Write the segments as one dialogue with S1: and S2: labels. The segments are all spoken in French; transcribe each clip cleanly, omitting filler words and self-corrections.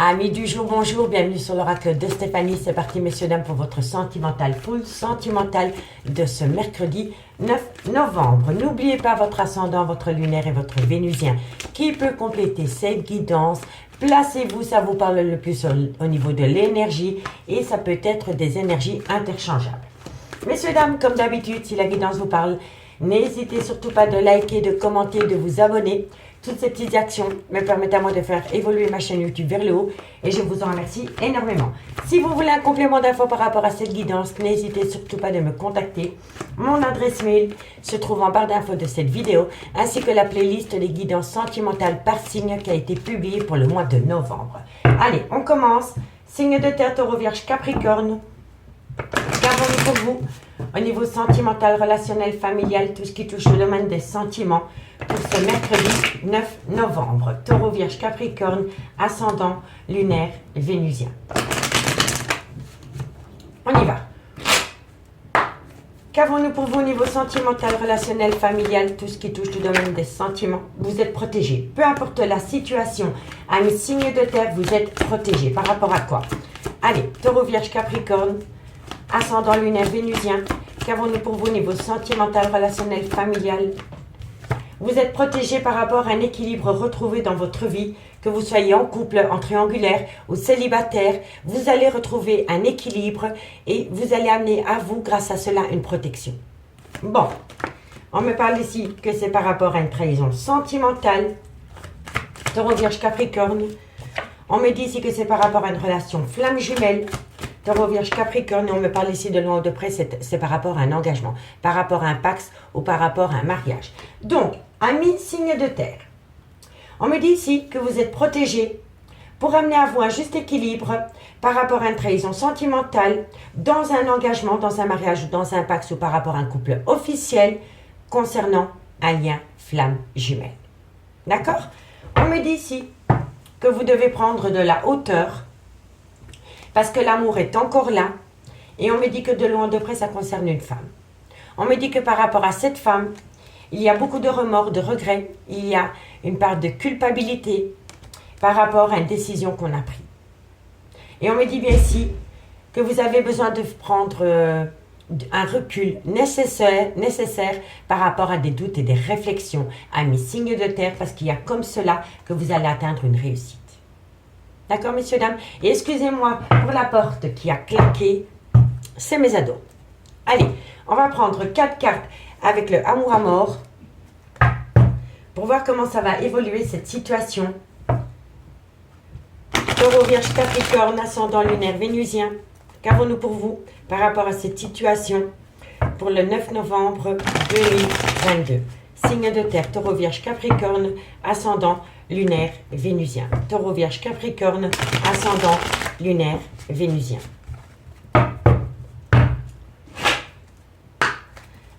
S1: Amis du jour, bonjour, bienvenue sur l'oracle de Stéphanie. C'est parti, messieurs, dames, pour votre sentimental full sentimental de ce mercredi 9 novembre. N'oubliez pas votre ascendant, votre lunaire et votre vénusien qui peut compléter cette guidance. Placez-vous, ça vous parle le plus au niveau de l'énergie et ça peut être des énergies interchangeables. Messieurs, dames, comme d'habitude, si la guidance vous parle, n'hésitez surtout pas de liker, de commenter, de vous abonner. Toutes ces petites actions me permettent à moi de faire évoluer ma chaîne YouTube vers le haut et je vous en remercie énormément. Si vous voulez un complément d'infos par rapport à cette guidance, n'hésitez surtout pas de me contacter. Mon adresse mail se trouve en barre d'infos de cette vidéo ainsi que la playlist des guidances sentimentales par signe qui a été publiée pour le mois de novembre. Allez, on commence. Signe de terre, taureau, vierge, capricorne. Qu'avons-nous pour vous au niveau sentimental, relationnel, familial, tout ce qui touche au domaine des sentiments pour ce mercredi 9 novembre. Taureau, vierge, capricorne, ascendant, lunaire, vénusien. On y va. Qu'avons-nous pour vous au niveau sentimental, relationnel, familial, tout ce qui touche au domaine des sentiments? Vous êtes protégé. Peu importe la situation, amis signe de terre, vous êtes protégé. Par rapport à quoi? Allez, taureau, vierge, capricorne, ascendant, lunaire, vénusien. Qu'avons-nous pour vous au niveau sentimental, relationnel, familial? Vous êtes protégé par rapport à un équilibre retrouvé dans votre vie, que vous soyez en couple, en triangulaire ou célibataire. Vous allez retrouver un équilibre et vous allez amener à vous, grâce à cela, une protection. Bon, on me parle ici que c'est par rapport à une trahison sentimentale. Taureau, vierge, capricorne. On me dit ici que c'est par rapport à une relation flamme jumelle. Taureau, vierge, capricorne, et on me parle ici de loin ou de près, c'est par rapport à un engagement, par rapport à un pax ou par rapport à un mariage. Donc, amis signe de terre, on me dit ici que vous êtes protégé pour amener à vous un juste équilibre par rapport à une trahison sentimentale, dans un engagement, dans un mariage ou dans un pax ou par rapport à un couple officiel concernant un lien flamme jumelle. D'accord? On me dit ici que vous devez prendre de la hauteur parce que l'amour est encore là. Et on me dit que de loin de près, ça concerne une femme. On me dit que par rapport à cette femme, il y a beaucoup de remords, de regrets. Il y a une part de culpabilité par rapport à une décision qu'on a prise. Et on me dit bien ici que vous avez besoin de prendre un recul nécessaire par rapport à des doutes et des réflexions. Amis signe de terre, parce qu'il y a comme cela que vous allez atteindre une réussite. D'accord, messieurs, dames? Et excusez-moi pour la porte qui a claqué. C'est mes ados. Allez, on va prendre 4 cartes avec le amour à mort pour voir comment ça va évoluer cette situation. Taureau, vierge, capricorne, ascendant, lunaire, vénusien. Qu'avons-nous pour vous par rapport à cette situation pour le 9 novembre 2022? Signe de terre, taureau, vierge, capricorne, ascendant, lunaire, vénusien. Taureau, vierge, capricorne, ascendant, lunaire, vénusien.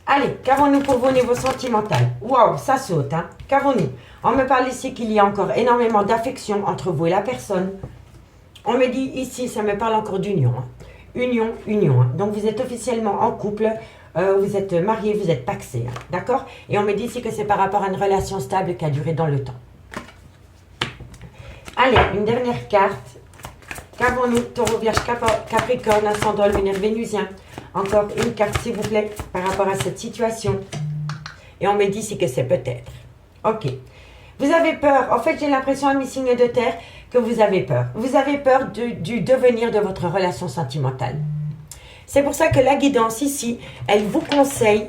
S1: Allez, qu'avons-nous pour vous au niveau sentimental? Waouh, ça saute, hein? Qu'avons-nous? On me parle ici qu'il y a encore énormément d'affection entre vous et la personne. On me dit ici, ça me parle encore d'union. Hein? Union. Hein? Donc vous êtes officiellement en couple. Vous êtes marié, vous êtes paxé, hein, d'accord? Et on me dit ici que c'est par rapport à une relation stable qui a duré dans le temps. Allez, une dernière carte. Qu'avons-nous? Taureau, vierge, capricorne, ascendant, lunaire, vénusien. Encore une carte, s'il vous plaît, par rapport à cette situation. Et on me dit ici que c'est peut-être. Ok. Vous avez peur. En fait, j'ai l'impression, amis signe de terre, que vous avez peur. Vous avez peur du devenir de votre relation sentimentale. C'est pour ça que la guidance ici, elle vous conseille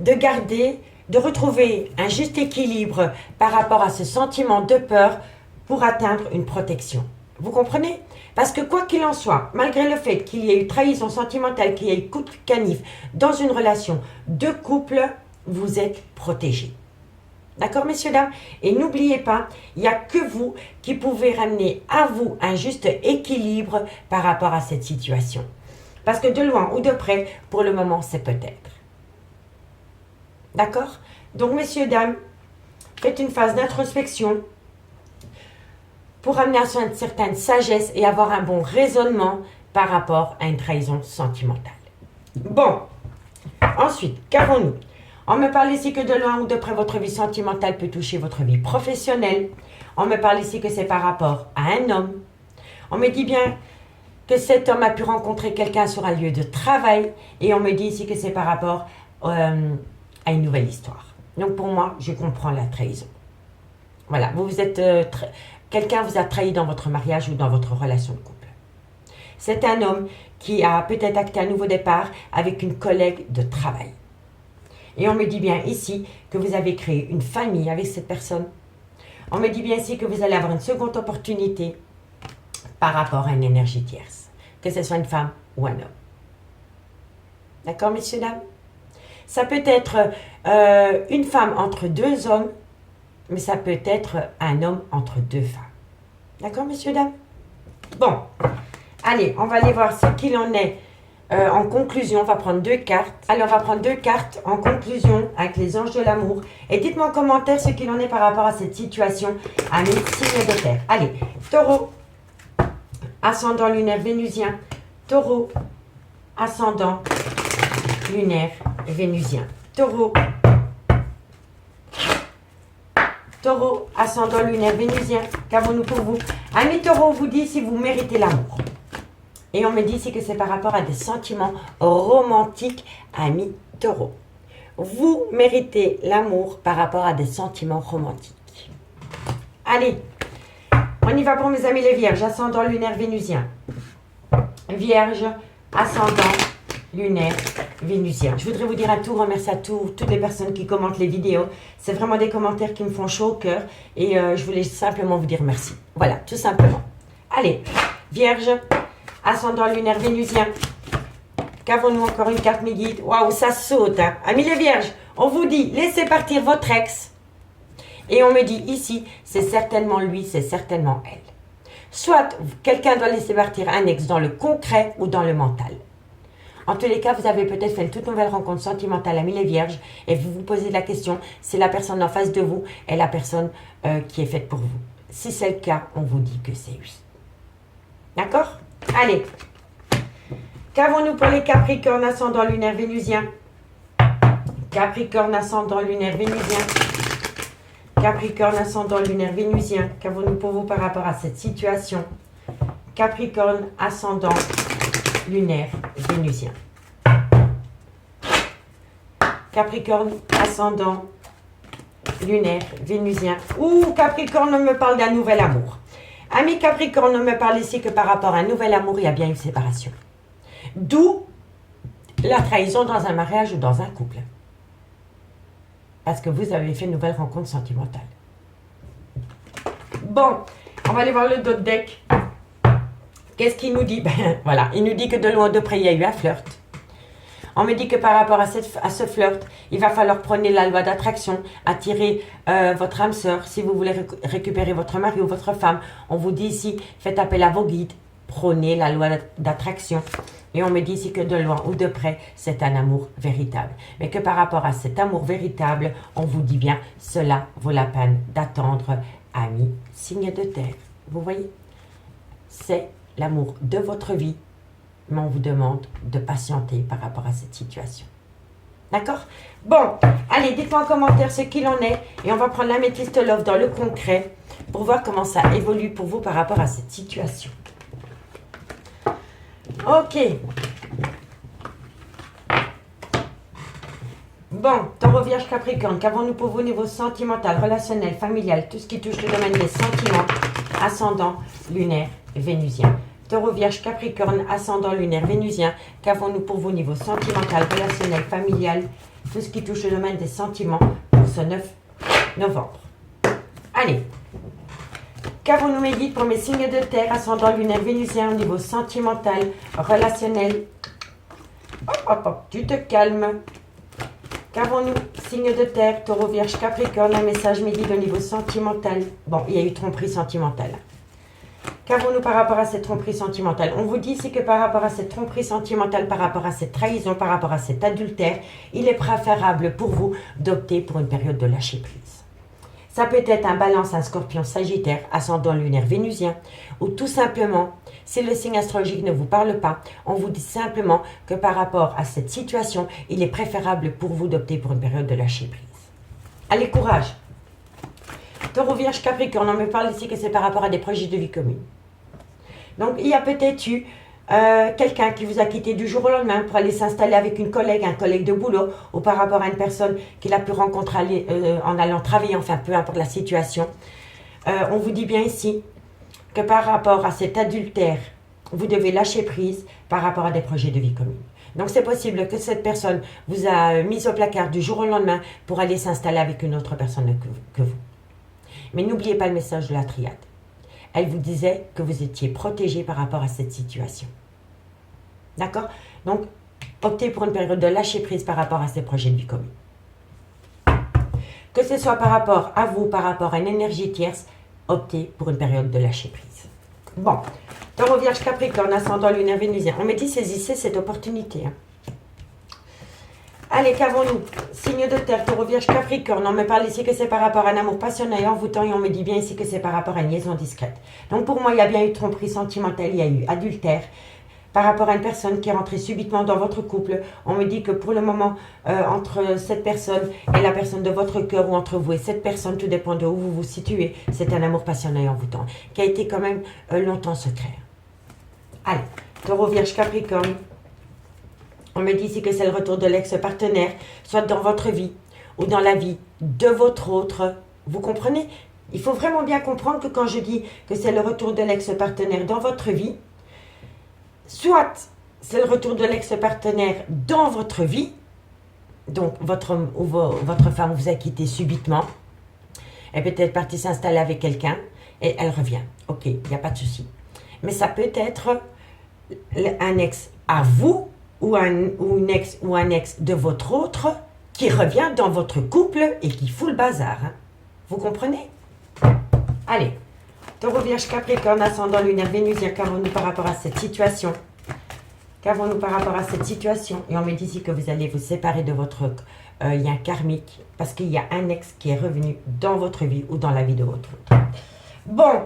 S1: de garder, de retrouver un juste équilibre par rapport à ce sentiment de peur pour atteindre une protection. Vous comprenez? Parce que quoi qu'il en soit, malgré le fait qu'il y ait eu trahison sentimentale, qu'il y ait eu coup de canif dans une relation de couple, vous êtes protégés. D'accord, messieurs, dames? Et n'oubliez pas, il n'y a que vous qui pouvez ramener à vous un juste équilibre par rapport à cette situation. Parce que de loin ou de près, pour le moment, c'est peut-être. D'accord? Donc, messieurs, dames, faites une phase d'introspection pour amener à soi une certaine sagesse et avoir un bon raisonnement par rapport à une trahison sentimentale. Bon, ensuite, qu'avons-nous? On me parle ici que de loin ou de près, votre vie sentimentale peut toucher votre vie professionnelle. On me parle ici que c'est par rapport à un homme. On me dit bien que cet homme a pu rencontrer quelqu'un sur un lieu de travail. Et on me dit ici que c'est par rapport à une nouvelle histoire. Donc pour moi, je comprends la trahison. Voilà, vous êtes quelqu'un vous a trahi dans votre mariage ou dans votre relation de couple. C'est un homme qui a peut-être acté un nouveau départ avec une collègue de travail. Et on me dit bien ici que vous avez créé une famille avec cette personne. On me dit bien ici que vous allez avoir une seconde opportunité par rapport à une énergie tierce, que ce soit une femme ou un homme. D'accord, messieurs, dames? Ça peut être une femme entre deux hommes, mais ça peut être un homme entre deux femmes. D'accord, messieurs, dames? Bon, allez, on va aller voir ce qu'il en est en conclusion. On va prendre deux cartes. Alors, on va prendre deux cartes en conclusion avec les anges de l'amour. Et dites-moi en commentaire ce qu'il en est par rapport à cette situation à mes signes de terre. Allez, taureau, ascendant lunaire vénusien. Taureau, ascendant lunaire vénusien. Taureau, Taureau, ascendant lunaire vénusien, qu'avons-nous pour vous? Ami Taureau, vous dit si vous méritez l'amour. Et on me dit ici que c'est par rapport à des sentiments romantiques, ami Taureau. Vous méritez l'amour par rapport à des sentiments romantiques. Allez, on y va pour mes amis les vierges, ascendant lunaire vénusien. Vierge, ascendant lunaire vénusien. Je voudrais vous dire un tout grand merci à toutes les personnes qui commentent les vidéos. C'est vraiment des commentaires qui me font chaud au cœur. Et je voulais simplement vous dire merci. Voilà, tout simplement. Allez, Vierge, ascendant lunaire vénusien. Qu'avons-nous encore une carte, mes guides? Waouh, ça saute. Hein. Amis les vierges, on vous dit, laissez partir votre ex. Et on me dit ici, c'est certainement lui, c'est certainement elle. Soit quelqu'un doit laisser partir un ex dans le concret ou dans le mental. En tous les cas, vous avez peut-être fait une toute nouvelle rencontre sentimentale, amis les vierges, et vous vous posez la question, si la personne en face de vous est la personne qui est faite pour vous. Si c'est le cas, on vous dit que c'est oui. D'accord? Allez. Qu'avons-nous pour les Capricornes ascendant lunaire vénusien? Capricorne ascendant lunaire vénusien. Capricorne ascendant lunaire vénusien. Qu'avons-nous pour vous par rapport à cette situation? Capricorne ascendant lunaire vénusien. Capricorne ascendant lunaire vénusien. Ouh, Capricorne me parle d'un nouvel amour. Ami Capricorne me parle ici que par rapport à un nouvel amour, il y a bien une séparation. D'où la trahison dans un mariage ou dans un couple. Parce que vous avez fait une nouvelle rencontre sentimentale. Bon, on va aller voir le dos de deck. Qu'est-ce qu'il nous dit? Ben voilà, il nous dit que de loin de près, il y a eu un flirt. On me dit que par rapport à ce flirt, il va falloir prôner la loi d'attraction, attirer votre âme sœur. Si vous voulez récupérer votre mari ou votre femme, on vous dit ici, faites appel à vos guides, prônez la loi d'attraction. Et on me dit ici que de loin ou de près, c'est un amour véritable. Mais que par rapport à cet amour véritable, on vous dit bien, cela vaut la peine d'attendre, amis, signe de terre. Vous voyez? C'est l'amour de votre vie, mais on vous demande de patienter par rapport à cette situation. D'accord? Bon, allez, dites-moi en commentaire ce qu'il en est et on va prendre l'améthyste love dans le concret pour voir comment ça évolue pour vous par rapport à cette situation. Ok. Bon, Taureau, Vierge, Capricorne, qu'avons-nous pour vous au niveau sentimental, relationnel, familial, tout ce qui touche le domaine des sentiments, ascendant, lunaire, vénusien. Taureau, Vierge, Capricorne, ascendant lunaire, vénusien. Qu'avons-nous pour vous au niveau sentimental, relationnel, familial, tout ce qui touche le domaine des sentiments pour ce 9 novembre. Allez. Qu'avons-nous mes guides pour mes signes de terre, ascendant lunaire, vénusien au niveau sentimental, relationnel? Hop, hop, hop, tu te calmes. Qu'avons-nous, signes de terre, Taureau, Vierge, Capricorne, un message mes guides au niveau sentimental. Bon, il y a eu tromperie sentimentale. Qu'avons-nous par rapport à cette tromperie sentimentale? On vous dit ici que par rapport à cette tromperie sentimentale, par rapport à cette trahison, par rapport à cet adultère, il est préférable pour vous d'opter pour une période de lâcher prise. Ça peut être un balance, un scorpion, sagittaire, ascendant lunaire vénusien, ou tout simplement, si le signe astrologique ne vous parle pas, on vous dit simplement que par rapport à cette situation, il est préférable pour vous d'opter pour une période de lâcher prise. Allez, courage! Taureau, Vierge, Capricorne, on me parle ici que c'est par rapport à des projets de vie commune. Donc, il y a peut-être eu quelqu'un qui vous a quitté du jour au lendemain pour aller s'installer avec une collègue, un collègue de boulot, ou par rapport à une personne qu'il a pu rencontrer en allant travailler, enfin, peu importe la situation. On vous dit bien ici que par rapport à cet adultère, vous devez lâcher prise par rapport à des projets de vie commune. Donc, c'est possible que cette personne vous a mis au placard du jour au lendemain pour aller s'installer avec une autre personne que vous. Mais n'oubliez pas le message de la triade. Elle vous disait que vous étiez protégé par rapport à cette situation. D'accord? Donc, optez pour une période de lâcher prise par rapport à ces projets de vie commune. Que ce soit par rapport à vous, par rapport à une énergie tierce, optez pour une période de lâcher prise. Bon, Taureau, Vierge, Capricorne, ascendant lunaire vénusien. On me dit saisissez cette opportunité. Allez, qu'avons-nous? Signe de terre, Taureau, Vierge, Capricorne. On me parle ici que c'est par rapport à un amour passionnel et envoûtant et on me dit bien ici que c'est par rapport à une liaison discrète. Donc pour moi, il y a bien eu tromperie sentimentale, il y a eu adultère. Par rapport à une personne qui est rentrée subitement dans votre couple, on me dit que pour le moment, entre cette personne et la personne de votre cœur ou entre vous et cette personne, tout dépend de où vous vous situez, c'est un amour passionnel et envoûtant, qui a été quand même longtemps secret. Allez, Taureau, Vierge, Capricorne. On me dit ici que c'est le retour de l'ex-partenaire, soit dans votre vie ou dans la vie de votre autre. Vous comprenez? Il faut vraiment bien comprendre que quand je dis que c'est le retour de l'ex-partenaire dans votre vie, soit c'est le retour de l'ex-partenaire dans votre vie, donc votre homme ou votre femme vous a quitté subitement, elle est peut-être partie s'installer avec quelqu'un et elle revient. Ok, il n'y a pas de souci. Mais ça peut être un ex à vous ou une ex ou un ex de votre autre qui revient dans votre couple et qui fout le bazar. Hein. Vous comprenez? Allez. Taureau, Vierge, Capricorne, ascendant lunaire vénusien, qu'avons-nous par rapport à cette situation? Qu'avons-nous par rapport à cette situation? Et on me dit ici que vous allez vous séparer de votre lien karmique parce qu'il y a un ex qui est revenu dans votre vie ou dans la vie de votre autre. Bon,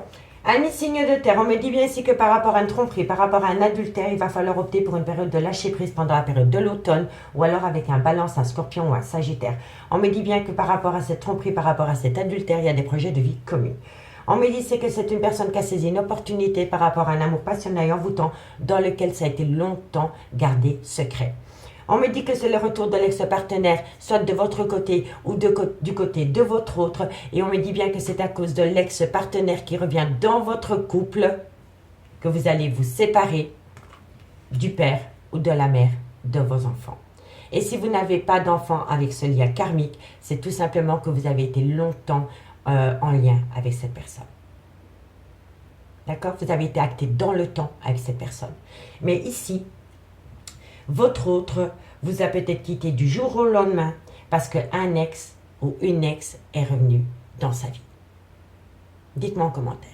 S1: amis signe de terre, on me dit bien ici que par rapport à une tromperie, par rapport à un adultère, il va falloir opter pour une période de lâcher prise pendant la période de l'automne ou alors avec un balance, un scorpion ou un sagittaire. On me dit bien que par rapport à cette tromperie, par rapport à cet adultère, il y a des projets de vie communs. On me dit que c'est une personne qui a saisi une opportunité par rapport à un amour passionnel et envoûtant dans lequel ça a été longtemps gardé secret. On me dit que c'est le retour de l'ex-partenaire, soit de votre côté ou du côté de votre autre. Et on me dit bien que c'est à cause de l'ex-partenaire qui revient dans votre couple que vous allez vous séparer du père ou de la mère de vos enfants. Et si vous n'avez pas d'enfant avec ce lien karmique, c'est tout simplement que vous avez été longtemps en lien avec cette personne. D'accord? Vous avez été acté dans le temps avec cette personne. Mais ici, votre autre vous a peut-être quitté du jour au lendemain parce qu'un ex ou une ex est revenu dans sa vie. Dites-moi en commentaire.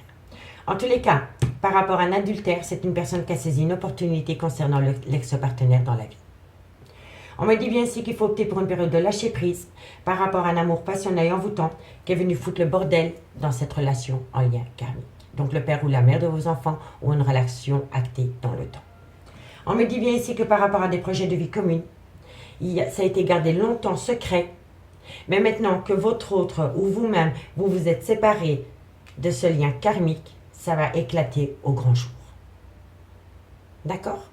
S1: En tous les cas, par rapport à un adultère, c'est une personne qui a saisi une opportunité concernant l'ex-partenaire dans la vie. On me dit bien ici qu'il faut opter pour une période de lâcher prise par rapport à un amour passionnel et envoûtant qui est venu foutre le bordel dans cette relation en lien karmique. Donc le père ou la mère de vos enfants ou une relation actée dans le temps. On me dit bien ici que par rapport à des projets de vie commune, ça a été gardé longtemps secret. Mais maintenant que votre autre ou vous-même, vous vous êtes séparés de ce lien karmique, ça va éclater au grand jour. D'accord?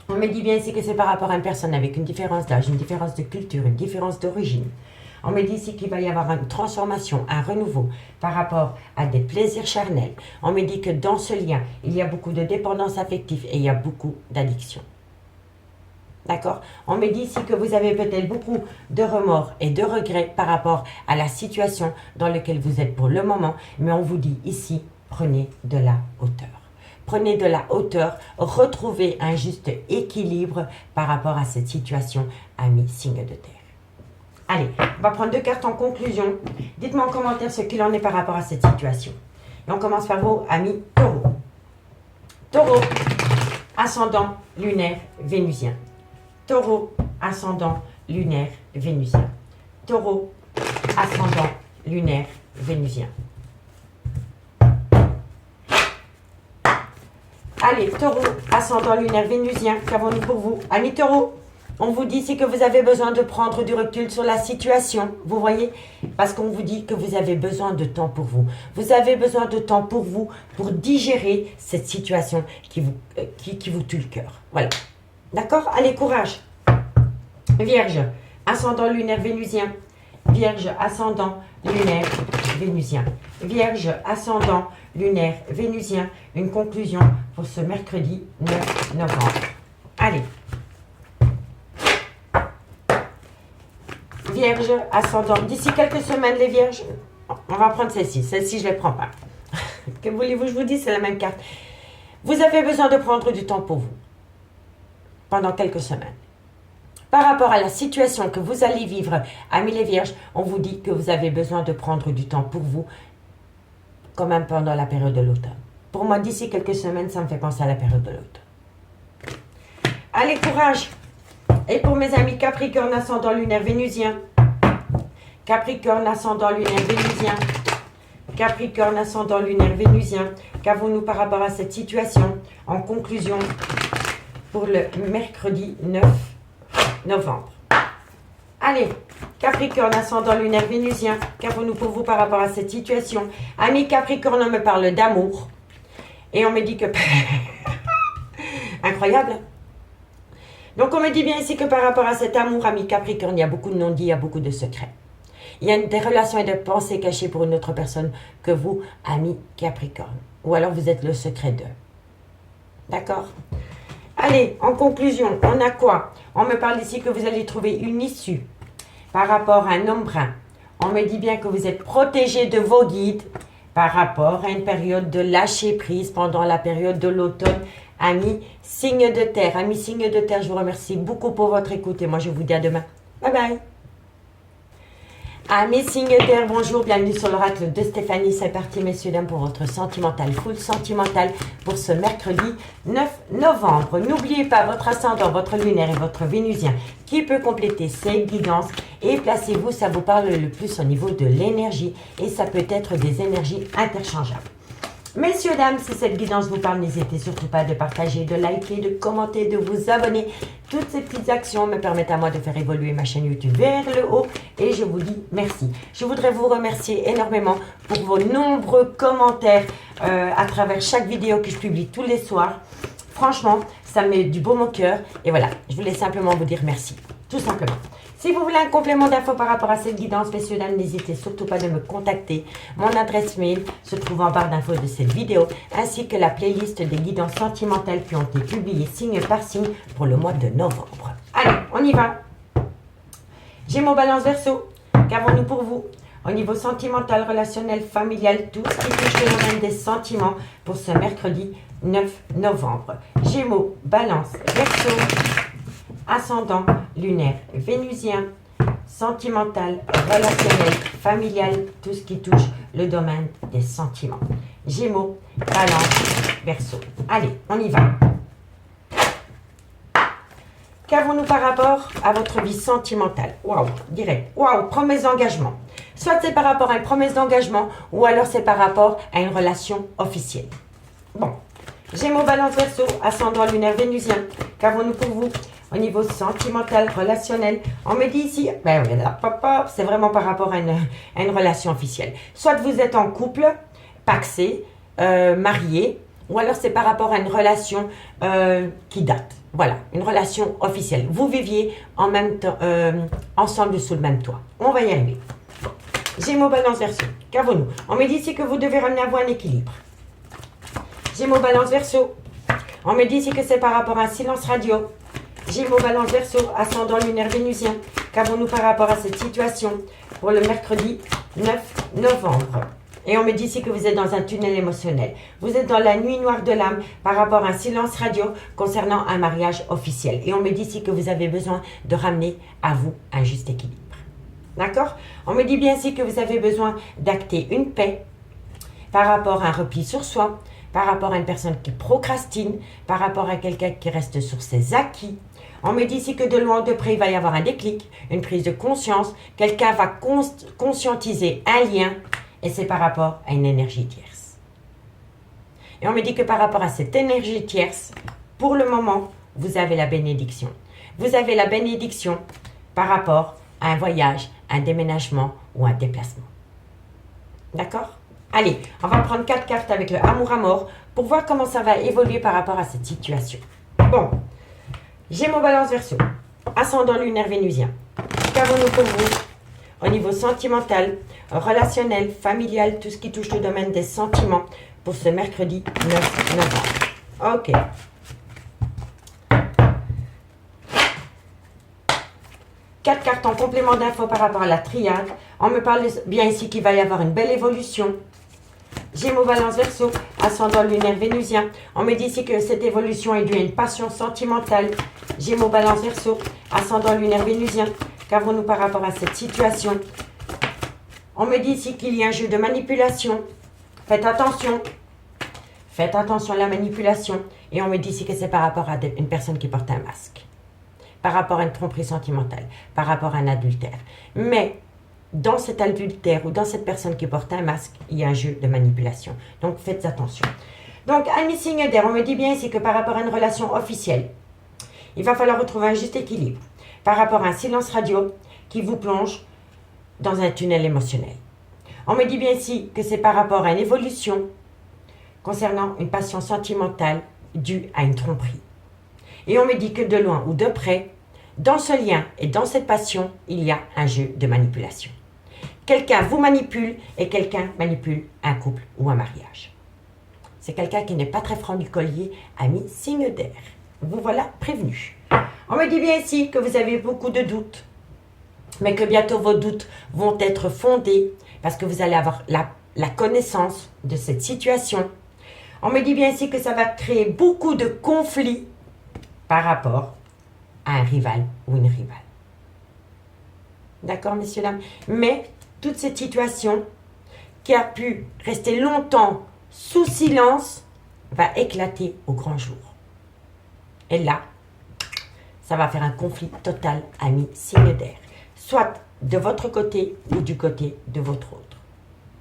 S1: On me dit bien ici que c'est par rapport à une personne avec une différence d'âge, une différence de culture, une différence d'origine. On me dit ici qu'il va y avoir une transformation, un renouveau par rapport à des plaisirs charnels. On me dit que dans ce lien, il y a beaucoup de dépendance affective et il y a beaucoup d'addiction. D'accord? On me dit ici que vous avez peut-être beaucoup de remords et de regrets par rapport à la situation dans laquelle vous êtes pour le moment. Mais on vous dit ici, prenez de la hauteur. Prenez de la hauteur, retrouvez un juste équilibre par rapport à cette situation, amis signe de terre. Allez, on va prendre 2 cartes en conclusion. Dites-moi en commentaire ce qu'il en est par rapport à cette situation. Et on commence par vos amis taureaux. Taureau, ascendant lunaire vénusien. Taureau, ascendant lunaire vénusien. Taureau, ascendant lunaire vénusien. Allez, taureau, ascendant lunaire vénusien, qu'avons-nous pour vous? Amis taureau, On vous dit ici que vous avez besoin de prendre du recul sur la situation, vous voyez? Parce qu'on vous dit que vous avez besoin de temps pour vous. Vous avez besoin de temps pour vous, pour digérer cette situation qui vous tue le cœur. Voilà. D'accord? Allez, courage. Vierge, ascendant lunaire vénusien. Vierge, ascendant lunaire vénusien. Vierge, ascendant lunaire vénusien. Une conclusion pour ce mercredi 9 novembre. Allez. Vierge, ascendant. D'ici quelques semaines, les vierges, on va prendre celle-ci. Celle-ci, je ne les prends pas. Que voulez-vous, je vous dis, c'est la même carte. Vous avez besoin de prendre du temps pour vous pendant quelques semaines. Par rapport à la situation que vous allez vivre, amis les vierges, on vous dit que vous avez besoin de prendre du temps pour vous, quand même pendant la période de l'automne. Pour moi, d'ici quelques semaines, ça me fait penser à la période de l'automne. Allez, courage! Et pour mes amis Capricorne, ascendant lunaire vénusien. Capricorne, ascendant lunaire vénusien. Capricorne, ascendant lunaire vénusien. Qu'avons-nous par rapport à cette situation? En conclusion, pour le mercredi 9 novembre. Allez, Capricorne, ascendant lunaire vénusien. Qu'avons-nous pour vous par rapport à cette situation? Ami Capricorne, on me parle d'amour. Et on me dit que... Incroyable. Donc, on me dit bien ici que par rapport à cet amour, ami Capricorne, il y a beaucoup de non-dits, il y a beaucoup de secrets. Il y a des relations et des pensées cachées pour une autre personne que vous, ami Capricorne. Ou alors, vous êtes le secret d'eux. D'accord? Allez, en conclusion, on a quoi? On me parle ici que vous allez trouver une issue par rapport à un homme brun. On me dit bien que vous êtes protégé de vos guides par rapport à une période de lâcher prise pendant la période de l'automne. Amis signe de terre, amis signe de terre, je vous remercie beaucoup pour votre écoute et moi je vous dis à demain. Bye bye. Amis signe de terre, bonjour, bienvenue sur l'oracle de Stéphanie. C'est parti messieurs dames pour votre sentimental, full sentimental pour ce mercredi 9 novembre. N'oubliez pas votre ascendant, votre lunaire et votre vénusien qui peut compléter ces guidances et placez-vous, ça vous parle le plus au niveau de l'énergie et ça peut être des énergies interchangeables. Messieurs, dames, si cette guidance vous parle, n'hésitez surtout pas de partager, de liker, de commenter, de vous abonner. Toutes ces petites actions me permettent à moi de faire évoluer ma chaîne YouTube vers le haut et je vous dis merci. Je voudrais vous remercier énormément pour vos nombreux commentaires à travers chaque vidéo que je publie tous les soirs. Franchement, ça me met du baume au cœur et voilà, je voulais simplement vous dire merci, tout simplement. Si vous voulez un complément d'infos par rapport à cette guidance, messieurs, dames, n'hésitez surtout pas de me contacter. Mon adresse mail se trouve en barre d'infos de cette vidéo, ainsi que la playlist des guidances sentimentales qui ont été publiées signe par signe pour le mois de novembre. Allez, on y va. Gémeaux, Balance, Verseau, qu'avons-nous pour vous? Au niveau sentimental, relationnel, familial, tout ce qui touche le domaine des sentiments pour ce mercredi 9 novembre. Gémeaux, Balance, Verseau. Ascendant lunaire vénusien, sentimental, relationnel, familial, tout ce qui touche le domaine des sentiments. Gémeaux, Balance, Verseau. Allez, on y va. Qu'avons-nous par rapport à votre vie sentimentale? Waouh, direct. Waouh, promesse d'engagement. Soit c'est par rapport à une promesse d'engagement ou alors c'est par rapport à une relation officielle. Bon. Gémeaux, Balance, Verseau, ascendant lunaire vénusien. Qu'avons-nous pour vous? Au niveau sentimental, relationnel, on me dit ici, ben c'est vraiment par rapport à une relation officielle. Soit vous êtes en couple, pacsé, marié, ou alors c'est par rapport à une relation qui date. Voilà, une relation officielle. Vous viviez en même temps, ensemble sous le même toit. On va y arriver. Gémeaux, Balance, Verseau. Qu'avons-nous? On me dit ici que vous devez ramener à vous un équilibre. Gémeaux, Balance, Verseau. On me dit ici que c'est par rapport à un silence radio. Gémeaux, Balance, Verseau, ascendant lunaire vénusien. Qu'avons-nous par rapport à cette situation pour le mercredi 9 novembre? Et on me dit ici que vous êtes dans un tunnel émotionnel. Vous êtes dans la nuit noire de l'âme par rapport à un silence radio concernant un mariage officiel. Et on me dit ici que vous avez besoin de ramener à vous un juste équilibre. D'accord? On me dit bien ici que vous avez besoin d'acter une paix par rapport à un repli sur soi, par rapport à une personne qui procrastine, par rapport à quelqu'un qui reste sur ses acquis. On me dit ici que de loin ou de près, il va y avoir un déclic, une prise de conscience. Quelqu'un va conscientiser un lien et c'est par rapport à une énergie tierce. Et on me dit que par rapport à cette énergie tierce, pour le moment, vous avez la bénédiction. vous avez la bénédiction par rapport à un voyage, un déménagement ou un déplacement. D'accord? Allez, on va prendre 4 cartes avec le amour à mort pour voir comment ça va évoluer par rapport à cette situation. Bon, Gémeaux, Balance, Verseau, ascendant lunaire vénusien. Qu'avons-nous pour vous au niveau sentimental, relationnel, familial, tout ce qui touche le domaine des sentiments pour ce mercredi 9 novembre? Ok. Quatre cartes en complément d'infos par rapport à la triade. On me parle bien ici qu'il va y avoir une belle évolution. Gémeaux, Balance, Verseau, ascendant lunaire vénusien. On me dit ici que cette évolution est due à une passion sentimentale. Gémeaux, Balance, Verseau, ascendant lunaire vénusien. Qu'avons-nous par rapport à cette situation? On me dit ici qu'il y a un jeu de manipulation. Faites attention. Faites attention à la manipulation. Et on me dit ici que c'est par rapport à une personne qui porte un masque. Par rapport à une tromperie sentimentale. Par rapport à un adultère. Mais dans cet adultère ou dans cette personne qui porte un masque, il y a un jeu de manipulation. Donc faites attention. Donc, amis signe d'air, on me dit bien ici que par rapport à une relation officielle, il va falloir retrouver un juste équilibre. Par rapport à un silence radio qui vous plonge dans un tunnel émotionnel. On me dit bien ici que c'est par rapport à une évolution concernant une passion sentimentale due à une tromperie. Et on me dit que de loin ou de près, dans ce lien et dans cette passion, il y a un jeu de manipulation. Quelqu'un vous manipule et quelqu'un manipule un couple ou un mariage. C'est quelqu'un qui n'est pas très franc du collier, ami signe d'air. Vous voilà prévenu. On me dit bien ici que vous avez beaucoup de doutes, mais que bientôt vos doutes vont être fondés parce que vous allez avoir la connaissance de cette situation. On me dit bien ici que ça va créer beaucoup de conflits par rapport à un rival ou une rivale. D'accord, messieurs, dames? Mais toute cette situation qui a pu rester longtemps sous silence va éclater au grand jour. Et là, ça va faire un conflit total, ami signe d'air. Soit de votre côté ou du côté de votre autre.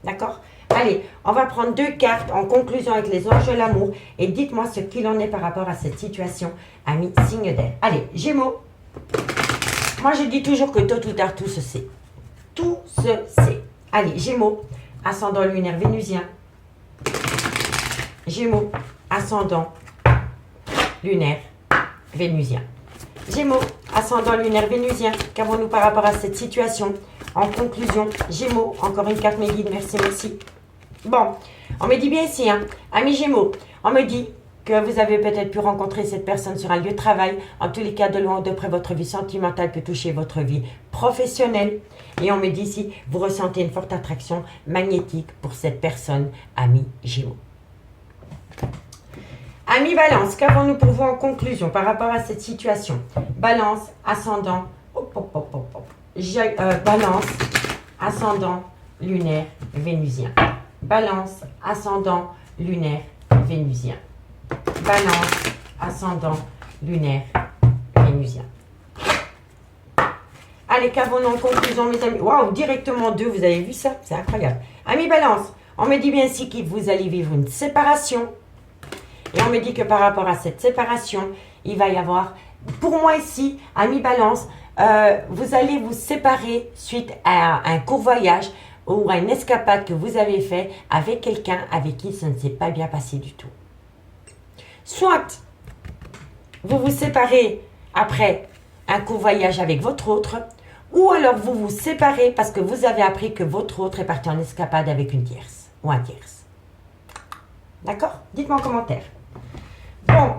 S1: D'accord? Allez, on va prendre 2 cartes en conclusion avec les anges de l'amour et dites-moi ce qu'il en est par rapport à cette situation, ami signe d'air. Allez, Gémeaux. Moi, je dis toujours que tôt ou tard, tout se sait. Tout se sait. Allez, Gémeaux, ascendant lunaire vénusien. Gémeaux, ascendant lunaire vénusien. Gémeaux, ascendant lunaire vénusien. Qu'avons-nous par rapport à cette situation? En conclusion, Gémeaux, encore une carte mes guides, merci, merci. Bon, on me dit bien ici, hein, amis Gémeaux, on me dit que vous avez peut-être pu rencontrer cette personne sur un lieu de travail. En tous les cas, de loin ou de près, votre vie sentimentale peut toucher votre vie professionnelle. Et on me dit ici, vous ressentez une forte attraction magnétique pour cette personne, ami Gémeaux. Amis Balance, qu'avons-nous pour vous en conclusion par rapport à cette situation? Balance, ascendant, Balance, ascendant, lunaire, vénusien. Balance, ascendant, lunaire, vénusien. Balance, ascendant, lunaire, vénusien. Allez, qu'avons-nous en conclusion, mes amis? Waouh, directement 2, vous avez vu ça? C'est incroyable. Amis Balance, on me dit bien ici que vous allez vivre une séparation. Et on me dit que par rapport à cette séparation, il va y avoir, pour moi ici, amis Balance, vous allez vous séparer suite à un court voyage ou à une escapade que vous avez fait avec quelqu'un avec qui ça ne s'est pas bien passé du tout. Soit vous vous séparez après un court voyage avec votre autre, ou alors vous vous séparez parce que vous avez appris que votre autre est parti en escapade avec une tierce ou un tierce. D'accord? Dites-moi en commentaire. Bon,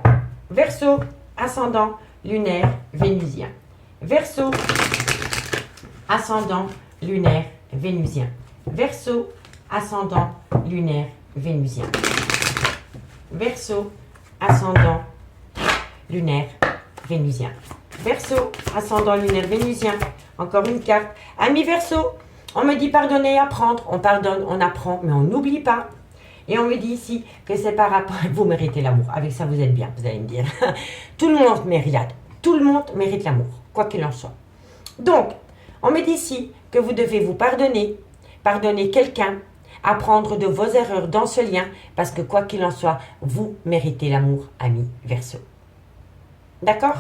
S1: Verseau, ascendant, lunaire, vénusien. Verseau, ascendant, lunaire, vénusien. Verseau, ascendant, lunaire, vénusien. Verseau, ascendant, lunaire, vénusien. Verseau, ascendant, lunaire, vénusien. Encore une carte. Amis Verseau, on me dit pardonner et apprendre. On pardonne, on apprend, mais on n'oublie pas. Et on me dit ici que c'est par rapport... Vous méritez l'amour. Avec ça, vous êtes bien, vous allez me dire. Tout le monde mérite. Tout le monde mérite l'amour, quoi qu'il en soit. Donc, on me dit ici que vous devez vous pardonner quelqu'un, apprendre de vos erreurs dans ce lien, parce que quoi qu'il en soit, vous méritez l'amour, ami Verseau. D'accord?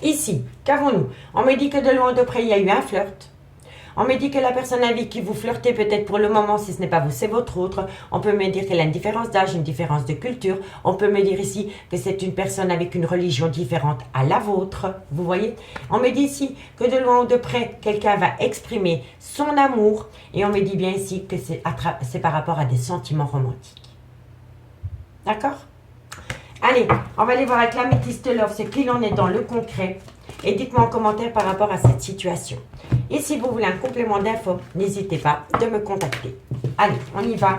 S1: Ici, qu'avons-nous? On me dit que de loin ou de près, il y a eu un flirt. On me dit que la personne avec qui vous flirtez, peut-être pour le moment, si ce n'est pas vous, c'est votre autre. On peut me dire qu'elle a une différence d'âge, une différence de culture. On peut me dire ici que c'est une personne avec une religion différente à la vôtre. Vous voyez? On me dit ici que de loin ou de près, quelqu'un va exprimer son amour. Et on me dit bien ici que c'est par rapport à des sentiments romantiques. D'accord? Allez, on va aller voir avec l'améthyste love ce qu'il en est dans le concret. Et dites-moi en commentaire par rapport à cette situation. Et si vous voulez un complément d'info, n'hésitez pas de me contacter. Allez, on y va.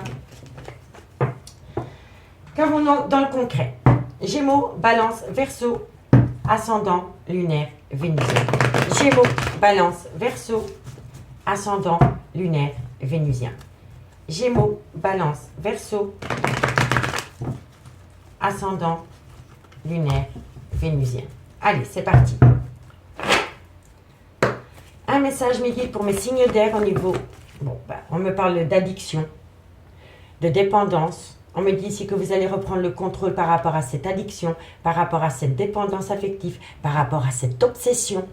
S1: Qu'avons-nous dans le concret? Gémeaux, Balance, Verseau, ascendant, lunaire, vénusien. Gémeaux, Balance, Verseau, ascendant, lunaire, vénusien. Gémeaux, Balance, Verseau, ascendant, lunaire, vénusien. Allez, c'est parti. Un message mes guides pour mes signes d'air au niveau... Bon, on me parle d'addiction, de dépendance. On me dit ici que vous allez reprendre le contrôle par rapport à cette addiction, par rapport à cette dépendance affective, par rapport à cette obsession.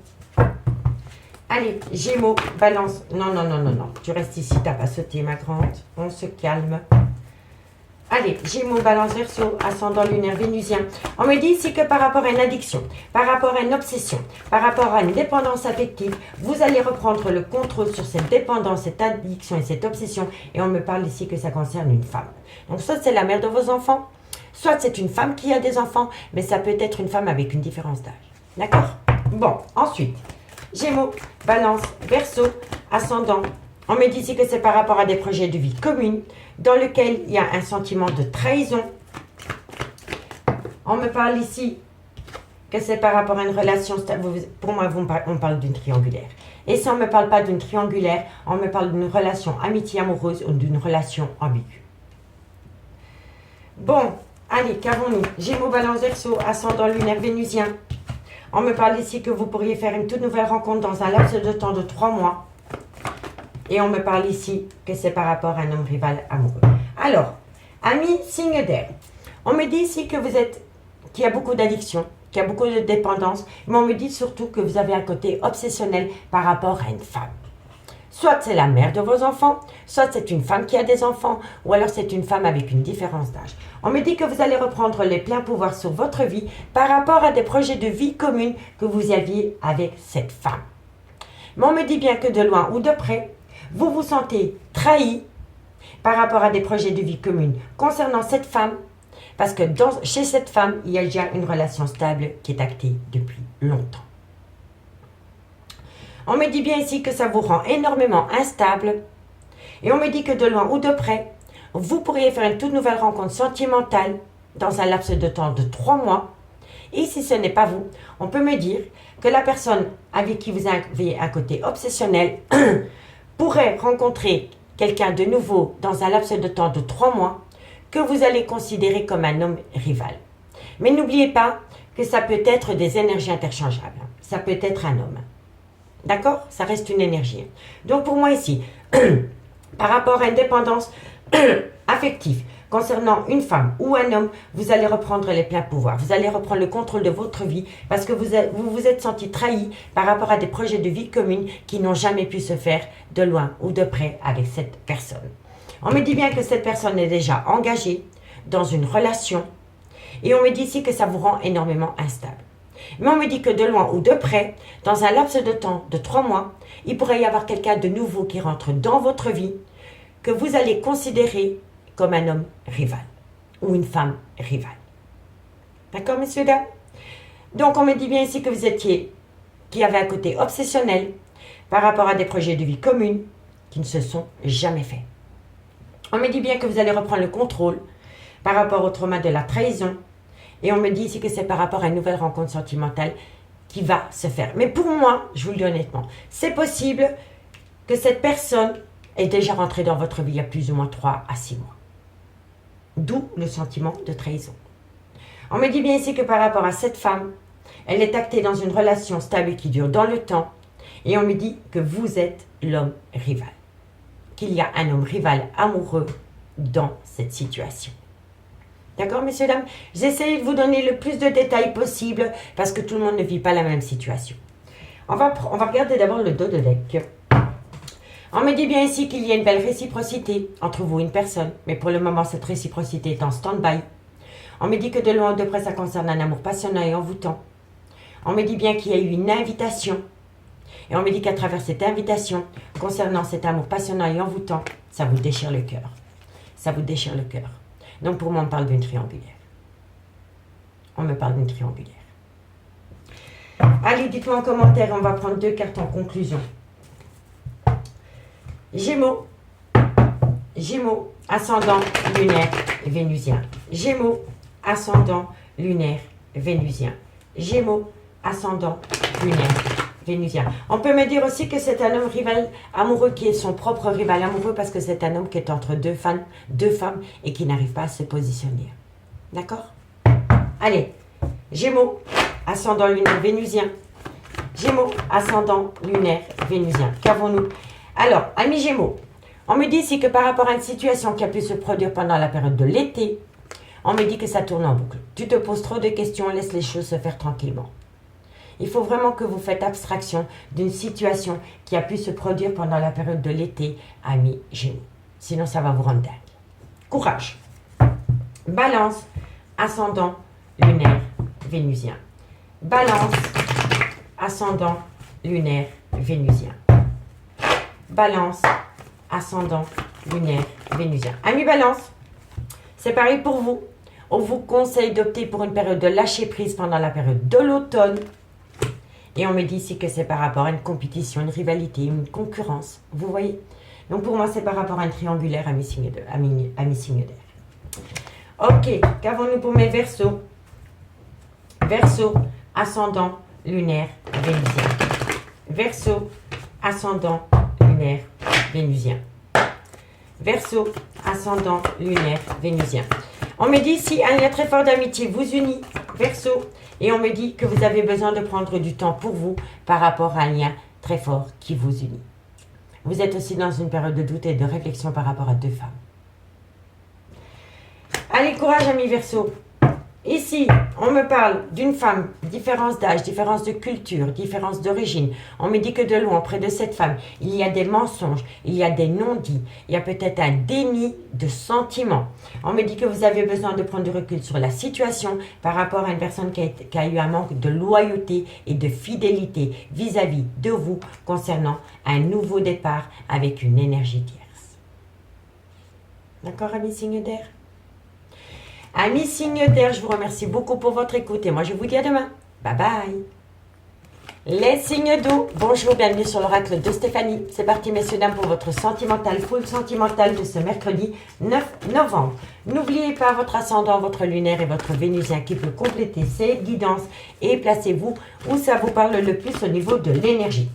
S1: Allez, Gémeaux, Balance. Non, non, non, non, non. Tu restes ici, t'as pas sauté, ma grande. On se calme. Allez, Gémeaux, Balance, Verseau, ascendant lunaire, vénusien. On me dit ici que par rapport à une addiction, par rapport à une obsession, par rapport à une dépendance affective, vous allez reprendre le contrôle sur cette dépendance, cette addiction et cette obsession. Et on me parle ici que ça concerne une femme. Donc soit c'est la mère de vos enfants, soit c'est une femme qui a des enfants, mais ça peut être une femme avec une différence d'âge. D'accord? Bon, ensuite, Gémeaux, Balance, Verseau, ascendant. On me dit ici que c'est par rapport à des projets de vie communes dans lequel il y a un sentiment de trahison. On me parle ici que c'est par rapport à une relation stable. Pour moi, on parle d'une triangulaire. Et si on ne me parle pas d'une triangulaire, on me parle d'une relation amitié amoureuse ou d'une relation ambiguë. Bon, allez, qu'avons-nous? Gémeaux, Balance, Verseau, ascendant lunaire, vénusien. On me parle ici que vous pourriez faire une toute nouvelle rencontre dans un laps de temps de 3 mois. Et on me parle ici que c'est par rapport à un homme rival amoureux. Alors, amis, signe d'air. On me dit ici que qu'il y a beaucoup d'addiction, qu'il y a beaucoup de dépendance. Mais on me dit surtout que vous avez un côté obsessionnel par rapport à une femme. Soit c'est la mère de vos enfants, soit c'est une femme qui a des enfants, ou alors c'est une femme avec une différence d'âge. On me dit que vous allez reprendre les pleins pouvoirs sur votre vie par rapport à des projets de vie communs que vous aviez avec cette femme. Mais on me dit bien que de loin ou de près, vous vous sentez trahi par rapport à des projets de vie communs concernant cette femme, parce que chez cette femme, il y a déjà une relation stable qui est actée depuis longtemps. On me dit bien ici que ça vous rend énormément instable, et on me dit que de loin ou de près, vous pourriez faire une toute nouvelle rencontre sentimentale dans un laps de temps de 3 mois, et si ce n'est pas vous, on peut me dire que la personne avec qui vous avez un côté obsessionnel pourrait rencontrer quelqu'un de nouveau dans un laps de temps de 3 mois que vous allez considérer comme un homme rival. Mais n'oubliez pas que ça peut être des énergies interchangeables. Ça peut être un homme. D'accord? Ça reste une énergie. Donc pour moi ici, par rapport à une dépendance affective, concernant une femme ou un homme, vous allez reprendre les pleins pouvoirs. Vous allez reprendre le contrôle de votre vie parce que vous vous êtes senti trahi par rapport à des projets de vie communs qui n'ont jamais pu se faire de loin ou de près avec cette personne. On me dit bien que cette personne est déjà engagée dans une relation et on me dit ici que ça vous rend énormément instable. Mais on me dit que de loin ou de près, dans un laps de temps de 3 mois, il pourrait y avoir quelqu'un de nouveau qui rentre dans votre vie que vous allez considérer comme un homme rival ou une femme rivale. D'accord, messieurs, dames? Donc, on me dit bien ici que vous qui avait un côté obsessionnel par rapport à des projets de vie communs qui ne se sont jamais faits. On me dit bien que vous allez reprendre le contrôle par rapport au trauma de la trahison. Et on me dit ici que c'est par rapport à une nouvelle rencontre sentimentale qui va se faire. Mais pour moi, je vous le dis honnêtement, c'est possible que cette personne est déjà rentrée dans votre vie il y a plus ou moins 3 à 6 mois. D'où le sentiment de trahison. On me dit bien ici que par rapport à cette femme, elle est actée dans une relation stable qui dure dans le temps. Et on me dit que vous êtes l'homme rival. Qu'il y a un homme rival amoureux dans cette situation. D'accord, messieurs, dames? J'essaie de vous donner le plus de détails possible parce que tout le monde ne vit pas la même situation. On va regarder d'abord le dos de deck. On me dit bien ici qu'il y a une belle réciprocité entre vous et une personne, mais pour le moment, cette réciprocité est en stand-by. On me dit que de loin ou de près, ça concerne un amour passionnant et envoûtant. On me dit bien qu'il y a eu une invitation. Et on me dit qu'à travers cette invitation, concernant cet amour passionnant et envoûtant, ça vous déchire le cœur. Ça vous déchire le cœur. Donc pour moi, on parle d'une triangulaire. On me parle d'une triangulaire. Allez, dites-moi en commentaire, on va prendre 2 cartes en conclusion. Gémeaux, Gémeaux, ascendant lunaire vénusien. Gémeaux, ascendant lunaire vénusien. Gémeaux, ascendant lunaire vénusien. On peut me dire aussi que c'est un homme rival amoureux qui est son propre rival amoureux parce que c'est un homme qui est entre deux femmes et qui n'arrive pas à se positionner. D'accord? Allez, Gémeaux, ascendant lunaire vénusien. Gémeaux, ascendant lunaire vénusien. Qu'avons-nous? Alors, amis Gémeaux, on me dit ici que par rapport à une situation qui a pu se produire pendant la période de l'été, on me dit que ça tourne en boucle. Tu te poses trop de questions, laisse les choses se faire tranquillement. Il faut vraiment que vous faites abstraction d'une situation qui a pu se produire pendant la période de l'été, amis Gémeaux. Sinon, ça va vous rendre dingue. Courage. Balance, ascendant lunaire vénusien. Balance, ascendant lunaire vénusien. Balance, ascendant lunaire vénusien. Amis Balance, c'est pareil pour vous. On vous conseille d'opter pour une période de lâcher prise pendant la période de l'automne. Et on me dit ici que c'est par rapport à une compétition, une rivalité, une concurrence. Vous voyez? Donc pour moi, c'est par rapport à un triangulaire, amis signes d'air. Ok, qu'avons-nous pour mes Verseaux? Verseau, ascendant lunaire vénusien. Verseau, ascendant lunaire vénusien. Verseau, ascendant lunaire vénusien. On me dit ici un lien très fort d'amitié vous unit, Verseau, et on me dit que vous avez besoin de prendre du temps pour vous par rapport à un lien très fort qui vous unit. Vous êtes aussi dans une période de doute et de réflexion par rapport à 2 femmes. Allez, courage, amis Verseau. Ici, on me parle d'une femme, différence d'âge, différence de culture, différence d'origine. On me dit que de loin, près de cette femme, il y a des mensonges, il y a des non-dits, il y a peut-être un déni de sentiments. On me dit que vous avez besoin de prendre du recul sur la situation par rapport à une personne qui a eu un manque de loyauté et de fidélité vis-à-vis de vous concernant un nouveau départ avec une énergie tierce. D'accord, amis signes d'air? Amis signes d'air, je vous remercie beaucoup pour votre écoute et moi je vous dis à demain. Bye bye. Les signes d'eau, bonjour, bienvenue sur l'oracle de Stéphanie. C'est parti messieurs dames pour votre sentimental, full sentimental de ce mercredi 9 novembre. N'oubliez pas votre ascendant, votre lunaire et votre vénusien qui peut compléter cette guidance et placez-vous où ça vous parle le plus au niveau de l'énergie.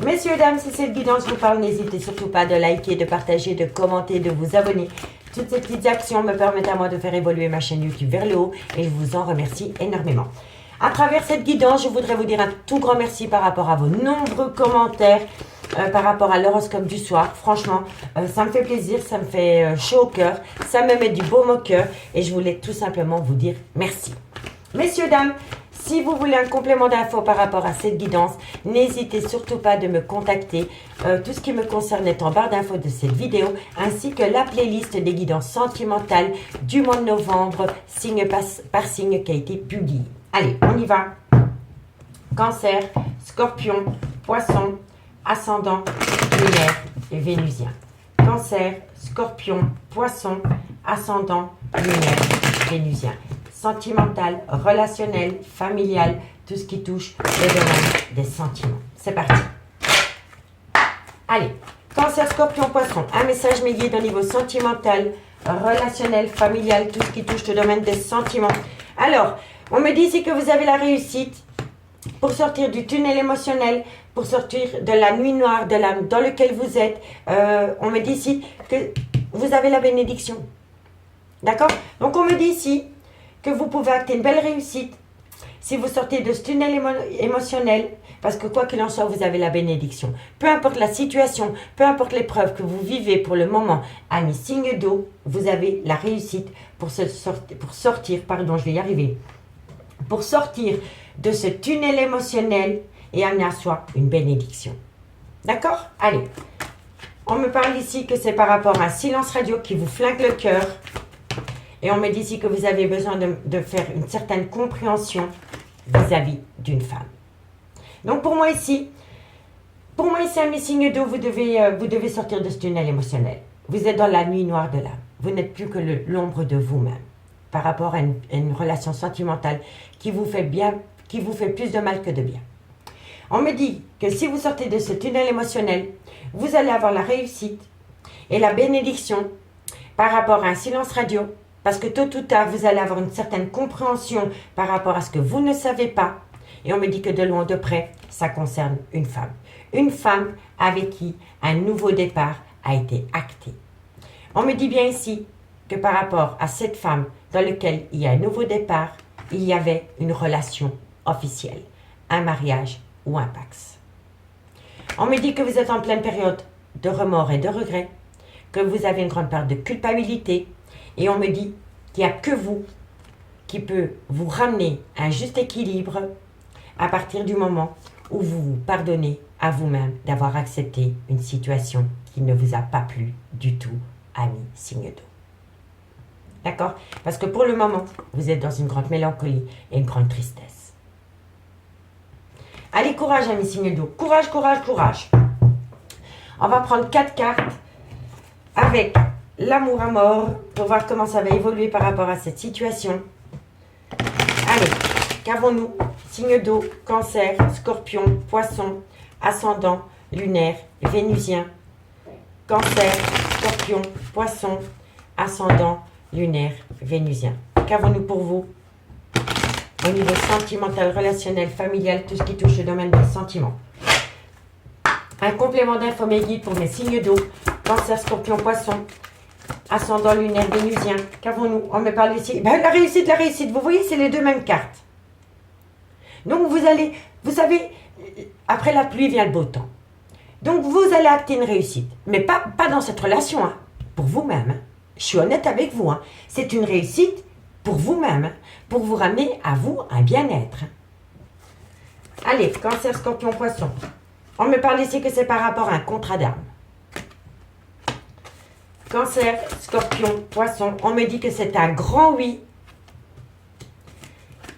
S1: Messieurs, dames, si cette guidance vous parle, n'hésitez surtout pas de liker, de partager, de commenter, de vous abonner. Toutes ces petites actions me permettent à moi de faire évoluer ma chaîne YouTube vers le haut et je vous en remercie énormément. À travers cette guidance, je voudrais vous dire un tout grand merci par rapport à vos nombreux commentaires, par rapport à l'horoscope du soir. Franchement, ça me fait plaisir, ça me fait chaud au cœur, ça me met du baume au cœur et je voulais tout simplement vous dire merci. Messieurs, dames, si vous voulez un complément d'infos par rapport à cette guidance, n'hésitez surtout pas de me contacter. Tout ce qui me concerne est en barre d'infos de cette vidéo, ainsi que la playlist des guidances sentimentales du mois de novembre, signe par signe qui a été publiée. Allez, on y va. Cancer, Scorpion, Poisson, Ascendant, Lunaire et Vénusien. Cancer, Scorpion, Poisson, Ascendant, Lunaire, Vénusien. Sentimental, relationnel, familial, tout ce qui touche le domaine des sentiments. C'est parti. Allez, Cancer, Scorpion, Poisson, un message me guide au niveau sentimental, relationnel, familial, tout ce qui touche le domaine des sentiments. Alors, on me dit ici que vous avez la réussite pour sortir du tunnel émotionnel, pour sortir de la nuit noire de l'âme dans lequel vous êtes. On me dit ici que vous avez la bénédiction. D'accord? Donc, on me dit ici que vous pouvez acter une belle réussite, si vous sortez de ce tunnel émotionnel, parce que quoi qu'il en soit, vous avez la bénédiction. Peu importe la situation, peu importe l'épreuve que vous vivez pour le moment, amis signe d'eau, vous avez la réussite pour sortir, pardon, je vais y arriver, pour sortir de ce tunnel émotionnel et amener à soi une bénédiction. D'accord? Allez, on me parle ici que c'est par rapport à un silence radio qui vous flingue le cœur. Et on me dit ici que vous avez besoin de faire une certaine compréhension vis-à-vis d'une femme. Donc pour moi ici, un signe d'eau, vous devez sortir de ce tunnel émotionnel. Vous êtes dans la nuit noire de l'âme. Vous n'êtes plus que l'ombre de vous-même par rapport à une relation sentimentale qui vous fait plus de mal que de bien. On me dit que si vous sortez de ce tunnel émotionnel, vous allez avoir la réussite et la bénédiction par rapport à un silence radio, parce que tôt ou tard, vous allez avoir une certaine compréhension par rapport à ce que vous ne savez pas. Et on me dit que de loin ou de près, ça concerne une femme. Une femme avec qui un nouveau départ a été acté. On me dit bien ici que par rapport à cette femme dans laquelle il y a un nouveau départ, il y avait une relation officielle, un mariage ou un pax. On me dit que vous êtes en pleine période de remords et de regrets, que vous avez une grande part de culpabilité, et on me dit qu'il n'y a que vous qui peut vous ramener à un juste équilibre à partir du moment où vous vous pardonnez à vous-même d'avoir accepté une situation qui ne vous a pas plu du tout, ami signe d'eau. D'accord? Parce que pour le moment, vous êtes dans une grande mélancolie et une grande tristesse. Allez, courage, ami signe d'eau. Courage, courage, courage. On va prendre 4 cartes avec l'amour à mort pour voir comment ça va évoluer par rapport à cette situation. Allez, qu'avons-nous? Signe d'eau, cancer, scorpion, poisson, ascendant, lunaire, vénusien. Cancer, scorpion, poisson, ascendant, lunaire, vénusien. Qu'avons-nous pour vous? Au niveau sentimental, relationnel, familial, tout ce qui touche le domaine des sentiments. Un complément d'info mes guides pour mes signes d'eau, cancer, scorpion, poisson, ascendant, lunaire, vénusien. Qu'avons-nous? On me parle ici. Ben, la réussite, vous voyez, c'est les deux mêmes cartes. Donc vous savez, après la pluie vient le beau temps. Donc vous allez acter une réussite, mais pas dans cette relation, hein, pour vous-même. Hein. Je suis honnête avec vous, hein. C'est une réussite pour vous-même, hein, pour vous ramener à vous un bien-être. Hein. Allez, cancer, scorpion, poisson. On me parle ici que c'est par rapport à un contrat d'âme. Cancer, scorpion, poisson. On me dit que c'est un grand oui.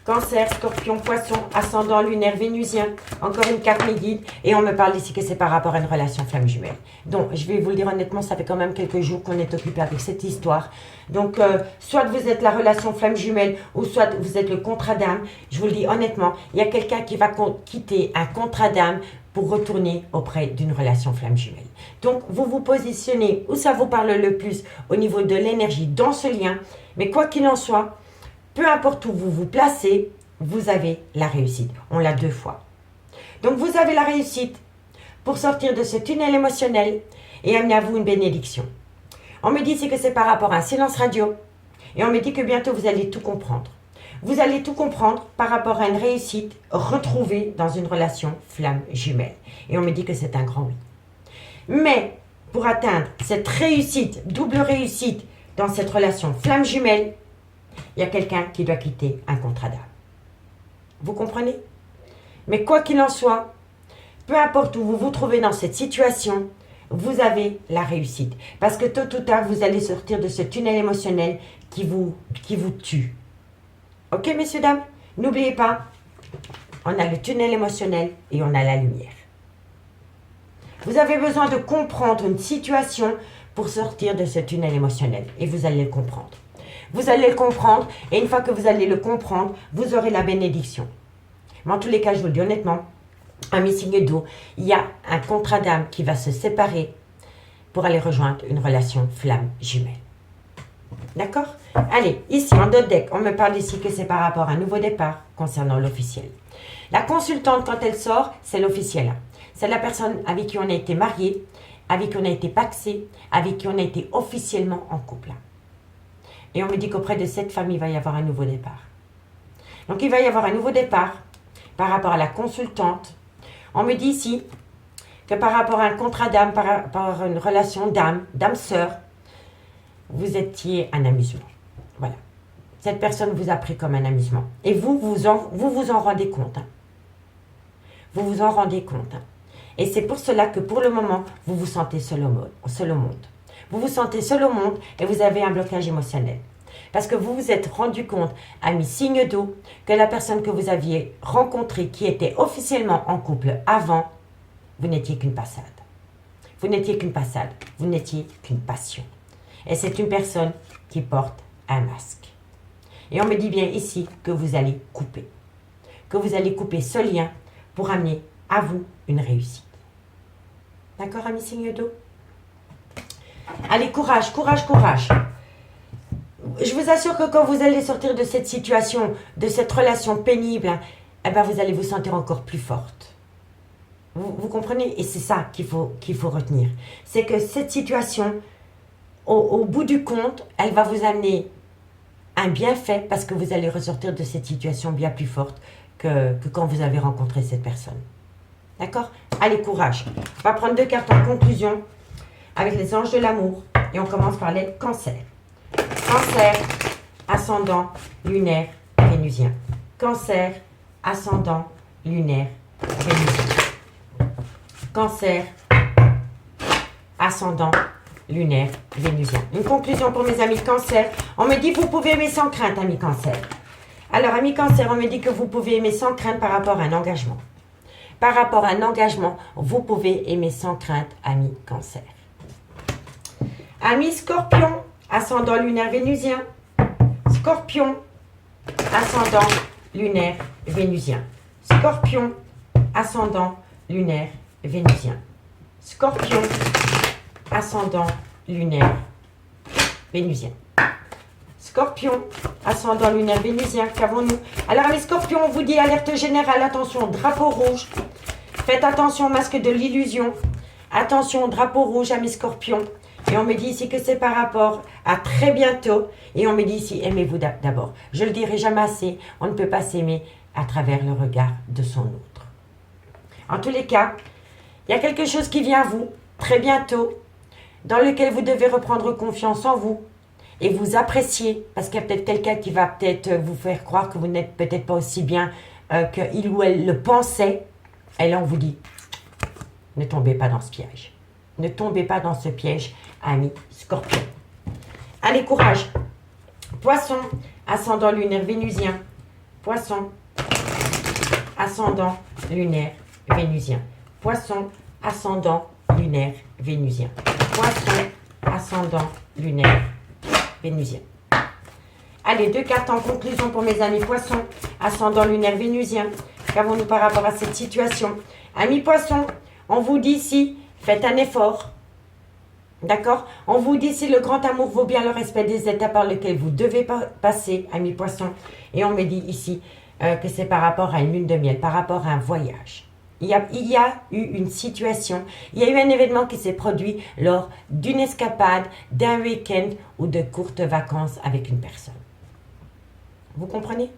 S1: Cancer, scorpion, poisson, ascendant, lunaire, vénusien. Encore une carte mes guides. Et on me parle ici que c'est par rapport à une relation flamme jumelle. Donc, je vais vous le dire honnêtement, ça fait quand même quelques jours qu'on est occupé avec cette histoire. Donc, soit vous êtes la relation flamme jumelle, ou soit vous êtes le contrat d'âme. Je vous le dis honnêtement, il y a quelqu'un qui va quitter un contrat d'âme pour retourner auprès d'une relation flamme jumelle. Donc, vous vous positionnez où ça vous parle le plus au niveau de l'énergie dans ce lien. Mais quoi qu'il en soit, peu importe où vous vous placez, vous avez la réussite. On l'a 2 fois. Donc, vous avez la réussite pour sortir de ce tunnel émotionnel et amener à vous une bénédiction. On me dit que c'est par rapport à un silence radio et on me dit que bientôt vous allez tout comprendre. Vous allez tout comprendre par rapport à une réussite retrouvée dans une relation flamme jumelle. Et on me dit que c'est un grand oui. Mais pour atteindre cette réussite, double réussite dans cette relation flamme jumelle, il y a quelqu'un qui doit quitter un contrat d'âme. Vous comprenez? Mais quoi qu'il en soit, peu importe où vous vous trouvez dans cette situation, vous avez la réussite. Parce que tôt ou tard, vous allez sortir de ce tunnel émotionnel qui vous tue. Ok, messieurs, dames? N'oubliez pas, on a le tunnel émotionnel et on a la lumière. Vous avez besoin de comprendre une situation pour sortir de ce tunnel émotionnel. Et vous allez le comprendre. Vous allez le comprendre et une fois que vous allez le comprendre, vous aurez la bénédiction. Mais en tous les cas, je vous le dis honnêtement, ami signe d'eau, il y a un contrat d'âme qui va se séparer pour aller rejoindre une relation flamme jumelle. D'accord? Allez, ici, en d'autres decks, on me parle ici que c'est par rapport à un nouveau départ concernant l'officiel. La consultante, quand elle sort, c'est l'officiel. C'est la personne avec qui on a été marié, avec qui on a été paxé, avec qui on a été officiellement en couple. Et on me dit qu'auprès de cette famille, il va y avoir un nouveau départ. Donc, il va y avoir un nouveau départ par rapport à la consultante. On me dit ici que par rapport à un contrat d'âme, par rapport à une relation d'âme-sœur, vous étiez un amusement. Voilà. Cette personne vous a pris comme un amusement. Et vous vous en rendez compte. Hein. Vous vous en rendez compte. Hein. Et c'est pour cela que pour le moment, vous vous sentez seul au monde. Vous vous sentez seul au monde et vous avez un blocage émotionnel. Parce que vous vous êtes rendu compte, ami signe d'eau, que la personne que vous aviez rencontrée, qui était officiellement en couple avant, vous n'étiez qu'une passade. Vous n'étiez qu'une passade. Vous n'étiez qu'une passion. Et c'est une personne qui porte un masque. Et on me dit bien ici que vous allez couper. Que vous allez couper ce lien pour amener à vous une réussite. D'accord, ami signe d'eau? Allez, courage, courage, courage. Je vous assure que quand vous allez sortir de cette situation, de cette relation pénible, eh ben vous allez vous sentir encore plus forte. Vous comprenez? Et c'est ça qu'il faut retenir. C'est que cette situation, au bout du compte, elle va vous amener un bienfait parce que vous allez ressortir de cette situation bien plus forte que quand vous avez rencontré cette personne. D'accord? Allez, courage. On va prendre 2 cartes en conclusion avec les anges de l'amour. Et on commence par les cancers. Cancer, ascendant, lunaire, vénusien. Cancer, ascendant, lunaire, vénusien. Cancer, ascendant, lunaire, vénusien. Une conclusion pour mes amis cancer. On me dit que vous pouvez aimer sans crainte, amis cancer. Alors, amis cancer, on me dit que vous pouvez aimer sans crainte par rapport à un engagement. Par rapport à un engagement, vous pouvez aimer sans crainte, amis cancer. Amis scorpion, ascendant lunaire vénusien. Scorpion, ascendant lunaire vénusien. Scorpion, ascendant lunaire vénusien. Scorpion, ascendant lunaire vénusien. Scorpion, ascendant lunaire vénusien, qu'avons-nous? Alors les scorpions, on vous dit alerte générale, attention, drapeau rouge. Faites attention au masque de l'illusion. Attention, drapeau rouge, amis scorpions. Et on me dit ici que c'est par rapport à très bientôt. Et on me dit ici, aimez-vous d'abord. Je le dirai jamais assez, on ne peut pas s'aimer à travers le regard de son autre. En tous les cas, il y a quelque chose qui vient à vous, très bientôt, dans lequel vous devez reprendre confiance en vous et vous apprécier. Parce qu'il y a peut-être quelqu'un qui va peut-être vous faire croire que vous n'êtes peut-être pas aussi bien qu'il ou elle le pensait. Et là, on vous dit, ne tombez pas dans ce piège. Ne tombez pas dans ce piège, amis scorpion. Allez, courage. Poisson, ascendant lunaire vénusien. Poisson, ascendant lunaire vénusien. Poisson, ascendant lunaire vénusien. Poisson, ascendant lunaire vénusien. Allez, 2 cartes en conclusion pour mes amis poissons, ascendant lunaire vénusien. Qu'avons-nous par rapport à cette situation? Amis poissons, on vous dit ici, faites un effort. D'accord? On vous dit si le grand amour vaut bien le respect des étapes par lesquelles vous devez passer, amis poissons. Et on me dit ici que c'est par rapport à une lune de miel, par rapport à un voyage. Il y a eu une situation, il y a eu un événement qui s'est produit lors d'une escapade, d'un week-end ou de courtes vacances avec une personne. Vous comprenez?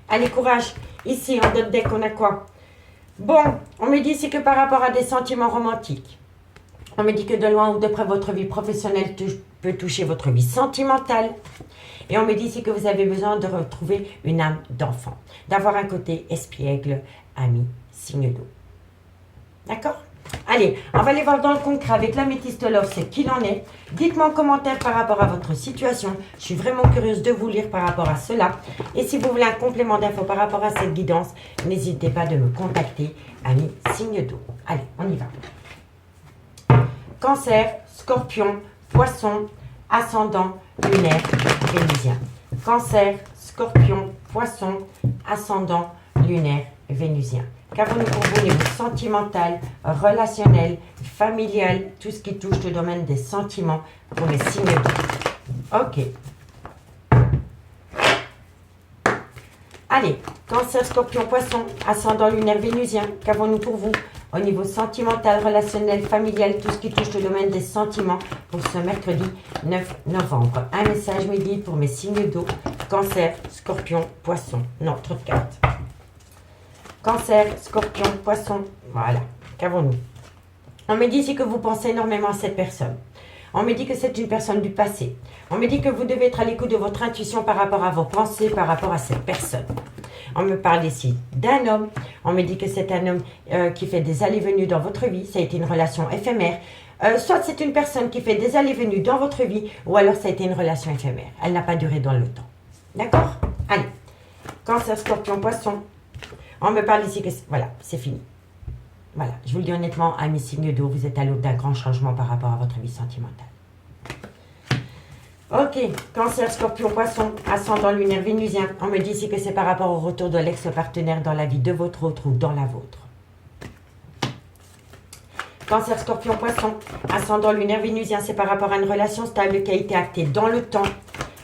S1: Allez, courage. Ici, en d'autres deck, on a quoi? Bon, on me dit ici que par rapport à des sentiments romantiques, on me dit que de loin ou de près, votre vie professionnelle peut toucher votre vie sentimentale. Et on me dit ici que vous avez besoin de retrouver une âme d'enfant, d'avoir un côté espiègle, ami, signe d'eau. D'accord? Allez, on va aller voir dans le concret avec l'améthyste love, c'est qu'il en est. Dites-moi en commentaire par rapport à votre situation. Je suis vraiment curieuse de vous lire par rapport à cela. Et si vous voulez un complément d'infos par rapport à cette guidance, n'hésitez pas de me contacter, ami signe d'eau. Allez, on y va. Cancer, scorpion, poisson, ascendant, lunaire, vénusien. Cancer, scorpion, poisson, ascendant, lunaire, vénusien. Qu'avons-nous pour vous au niveau sentimental, relationnel, familial, tout ce qui touche le domaine des sentiments pour les signes d'eau? Ok. Allez, cancer, scorpion, poisson, ascendant, lunaire, vénusien. Qu'avons-nous pour vous au niveau sentimental, relationnel, familial, tout ce qui touche le domaine des sentiments pour ce mercredi 9 novembre? Un message midi pour mes signes d'eau, cancer, scorpion, poisson. Non, trop de cartes. Cancer, scorpion, poisson. Voilà, qu'avons-nous? On me dit ici que vous pensez énormément à cette personne. On me dit que c'est une personne du passé. On me dit que vous devez être à l'écoute de votre intuition par rapport à vos pensées, par rapport à cette personne. On me parle ici d'un homme. On me dit que c'est un homme qui fait des allées-venues dans votre vie. Ça a été une relation éphémère. Soit c'est une personne qui fait des allées-venues dans votre vie, ou alors ça a été une relation éphémère. Elle n'a pas duré dans le temps. D'accord? Allez. Cancer, scorpion, poisson. On me parle ici que... Voilà, c'est fini. Voilà, je vous le dis honnêtement, amis signes d'eau, vous êtes à l'aube d'un grand changement par rapport à votre vie sentimentale. Ok, cancer, scorpion, poisson, ascendant lunaire vénusien. On me dit ici que c'est par rapport au retour de l'ex-partenaire dans la vie de votre autre ou dans la vôtre. Cancer, scorpion, poisson, ascendant lunaire vénusien, c'est par rapport à une relation stable qui a été actée dans le temps.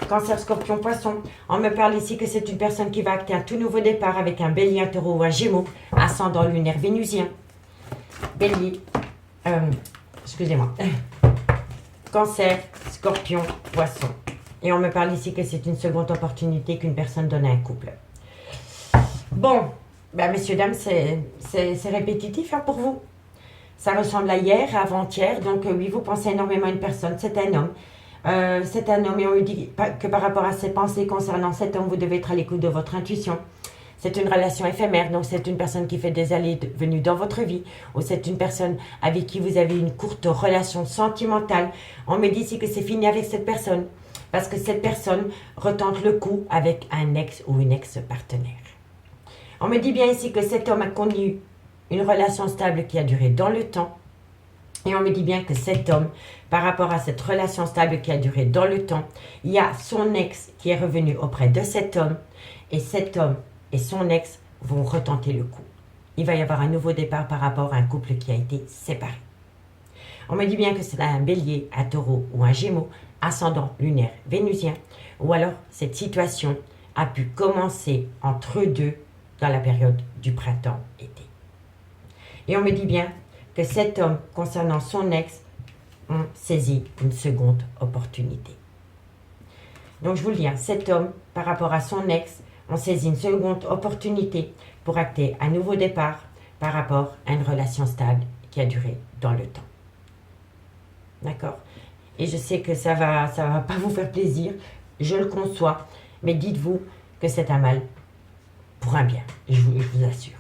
S1: Cancer, scorpion, poisson, on me parle ici que c'est une personne qui va acter un tout nouveau départ avec un bélier, un taureau ou un gémeau, ascendant lunaire vénusien. Bélier, excusez-moi, cancer, scorpion, poisson. Et on me parle ici que c'est une seconde opportunité qu'une personne donne à un couple. Bon, ben, messieurs, dames, c'est répétitif hein, pour vous. Ça ressemble à hier, à avant-hier. Donc oui, vous pensez énormément à une personne, c'est un homme. C'est un homme et on lui dit que par rapport à ses pensées concernant cet homme, vous devez être à l'écoute de votre intuition. C'est une relation éphémère, donc c'est une personne qui fait des allées-venues dans votre vie, ou c'est une personne avec qui vous avez une courte relation sentimentale. On me dit ici que c'est fini avec cette personne, parce que cette personne retente le coup avec un ex ou une ex-partenaire. On me dit bien ici que cet homme a connu une relation stable qui a duré dans le temps, et on me dit bien que cet homme, par rapport à cette relation stable qui a duré dans le temps, il y a son ex qui est revenu auprès de cet homme, et cet homme et son ex vont retenter le coup. Il va y avoir un nouveau départ par rapport à un couple qui a été séparé. On me dit bien que c'est un bélier, un taureau ou un gémeau, ascendant lunaire vénusien, ou alors cette situation a pu commencer entre eux deux dans la période du printemps-été. Et on me dit bien que cet homme, concernant son ex, ont saisi une seconde opportunité. Donc je vous le dis, cet homme, par rapport à son ex, on saisit une seconde opportunité pour acter un nouveau départ par rapport à une relation stable qui a duré dans le temps. D'accord? Et je sais que ça va pas vous faire plaisir, je le conçois, mais dites-vous que c'est un mal pour un bien, je vous assure.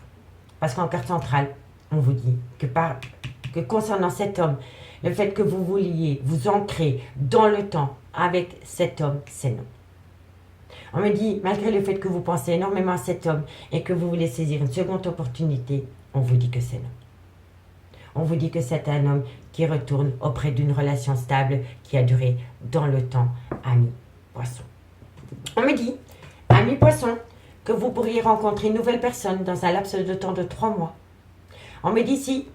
S1: Parce qu'en carte centrale, on vous dit que concernant cet homme, le fait que vous vouliez vous ancrer dans le temps avec cet homme, c'est non. On me dit, malgré le fait que vous pensez énormément à cet homme et que vous voulez saisir une seconde opportunité, on vous dit que c'est non. On vous dit que c'est un homme qui retourne auprès d'une relation stable qui a duré dans le temps, ami poisson. On me dit, ami poisson, que vous pourriez rencontrer une nouvelle personne dans un laps de temps de 3 mois. On me dit ici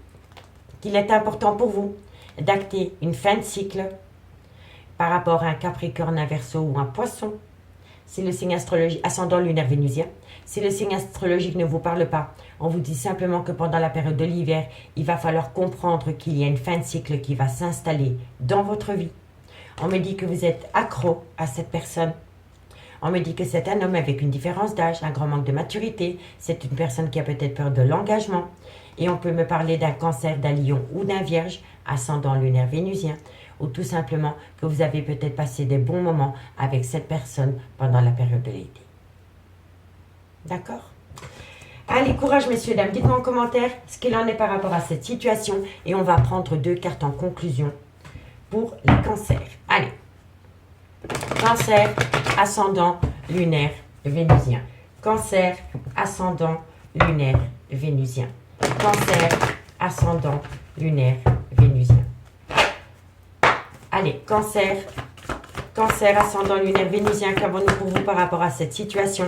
S1: qu'il est important pour vous d'acter une fin de cycle par rapport à un Capricorne, un Verseau ou un Poisson. Si le signe astrologique, ascendant lunaire vénusien, si le signe astrologique ne vous parle pas, on vous dit simplement que pendant la période de l'hiver, il va falloir comprendre qu'il y a une fin de cycle qui va s'installer dans votre vie. On me dit que vous êtes accro à cette personne. On me dit que c'est un homme avec une différence d'âge, un grand manque de maturité. C'est une personne qui a peut-être peur de l'engagement. Et on peut me parler d'un cancer, d'un lion ou d'un vierge, ascendant lunaire vénusien. Ou tout simplement que vous avez peut-être passé des bons moments avec cette personne pendant la période de l'été. D'accord? Allez, courage messieurs, dames. Dites-moi en commentaire ce qu'il en est par rapport à cette situation. Et on va prendre 2 cartes en conclusion pour les cancers. Allez. Cancer, ascendant, lunaire, vénusien. Cancer, ascendant, lunaire, vénusien. Cancer, ascendant, lunaire, vénusien. Allez, cancer, ascendant, lunaire, vénusien, qu'avons-nous pour vous par rapport à cette situation?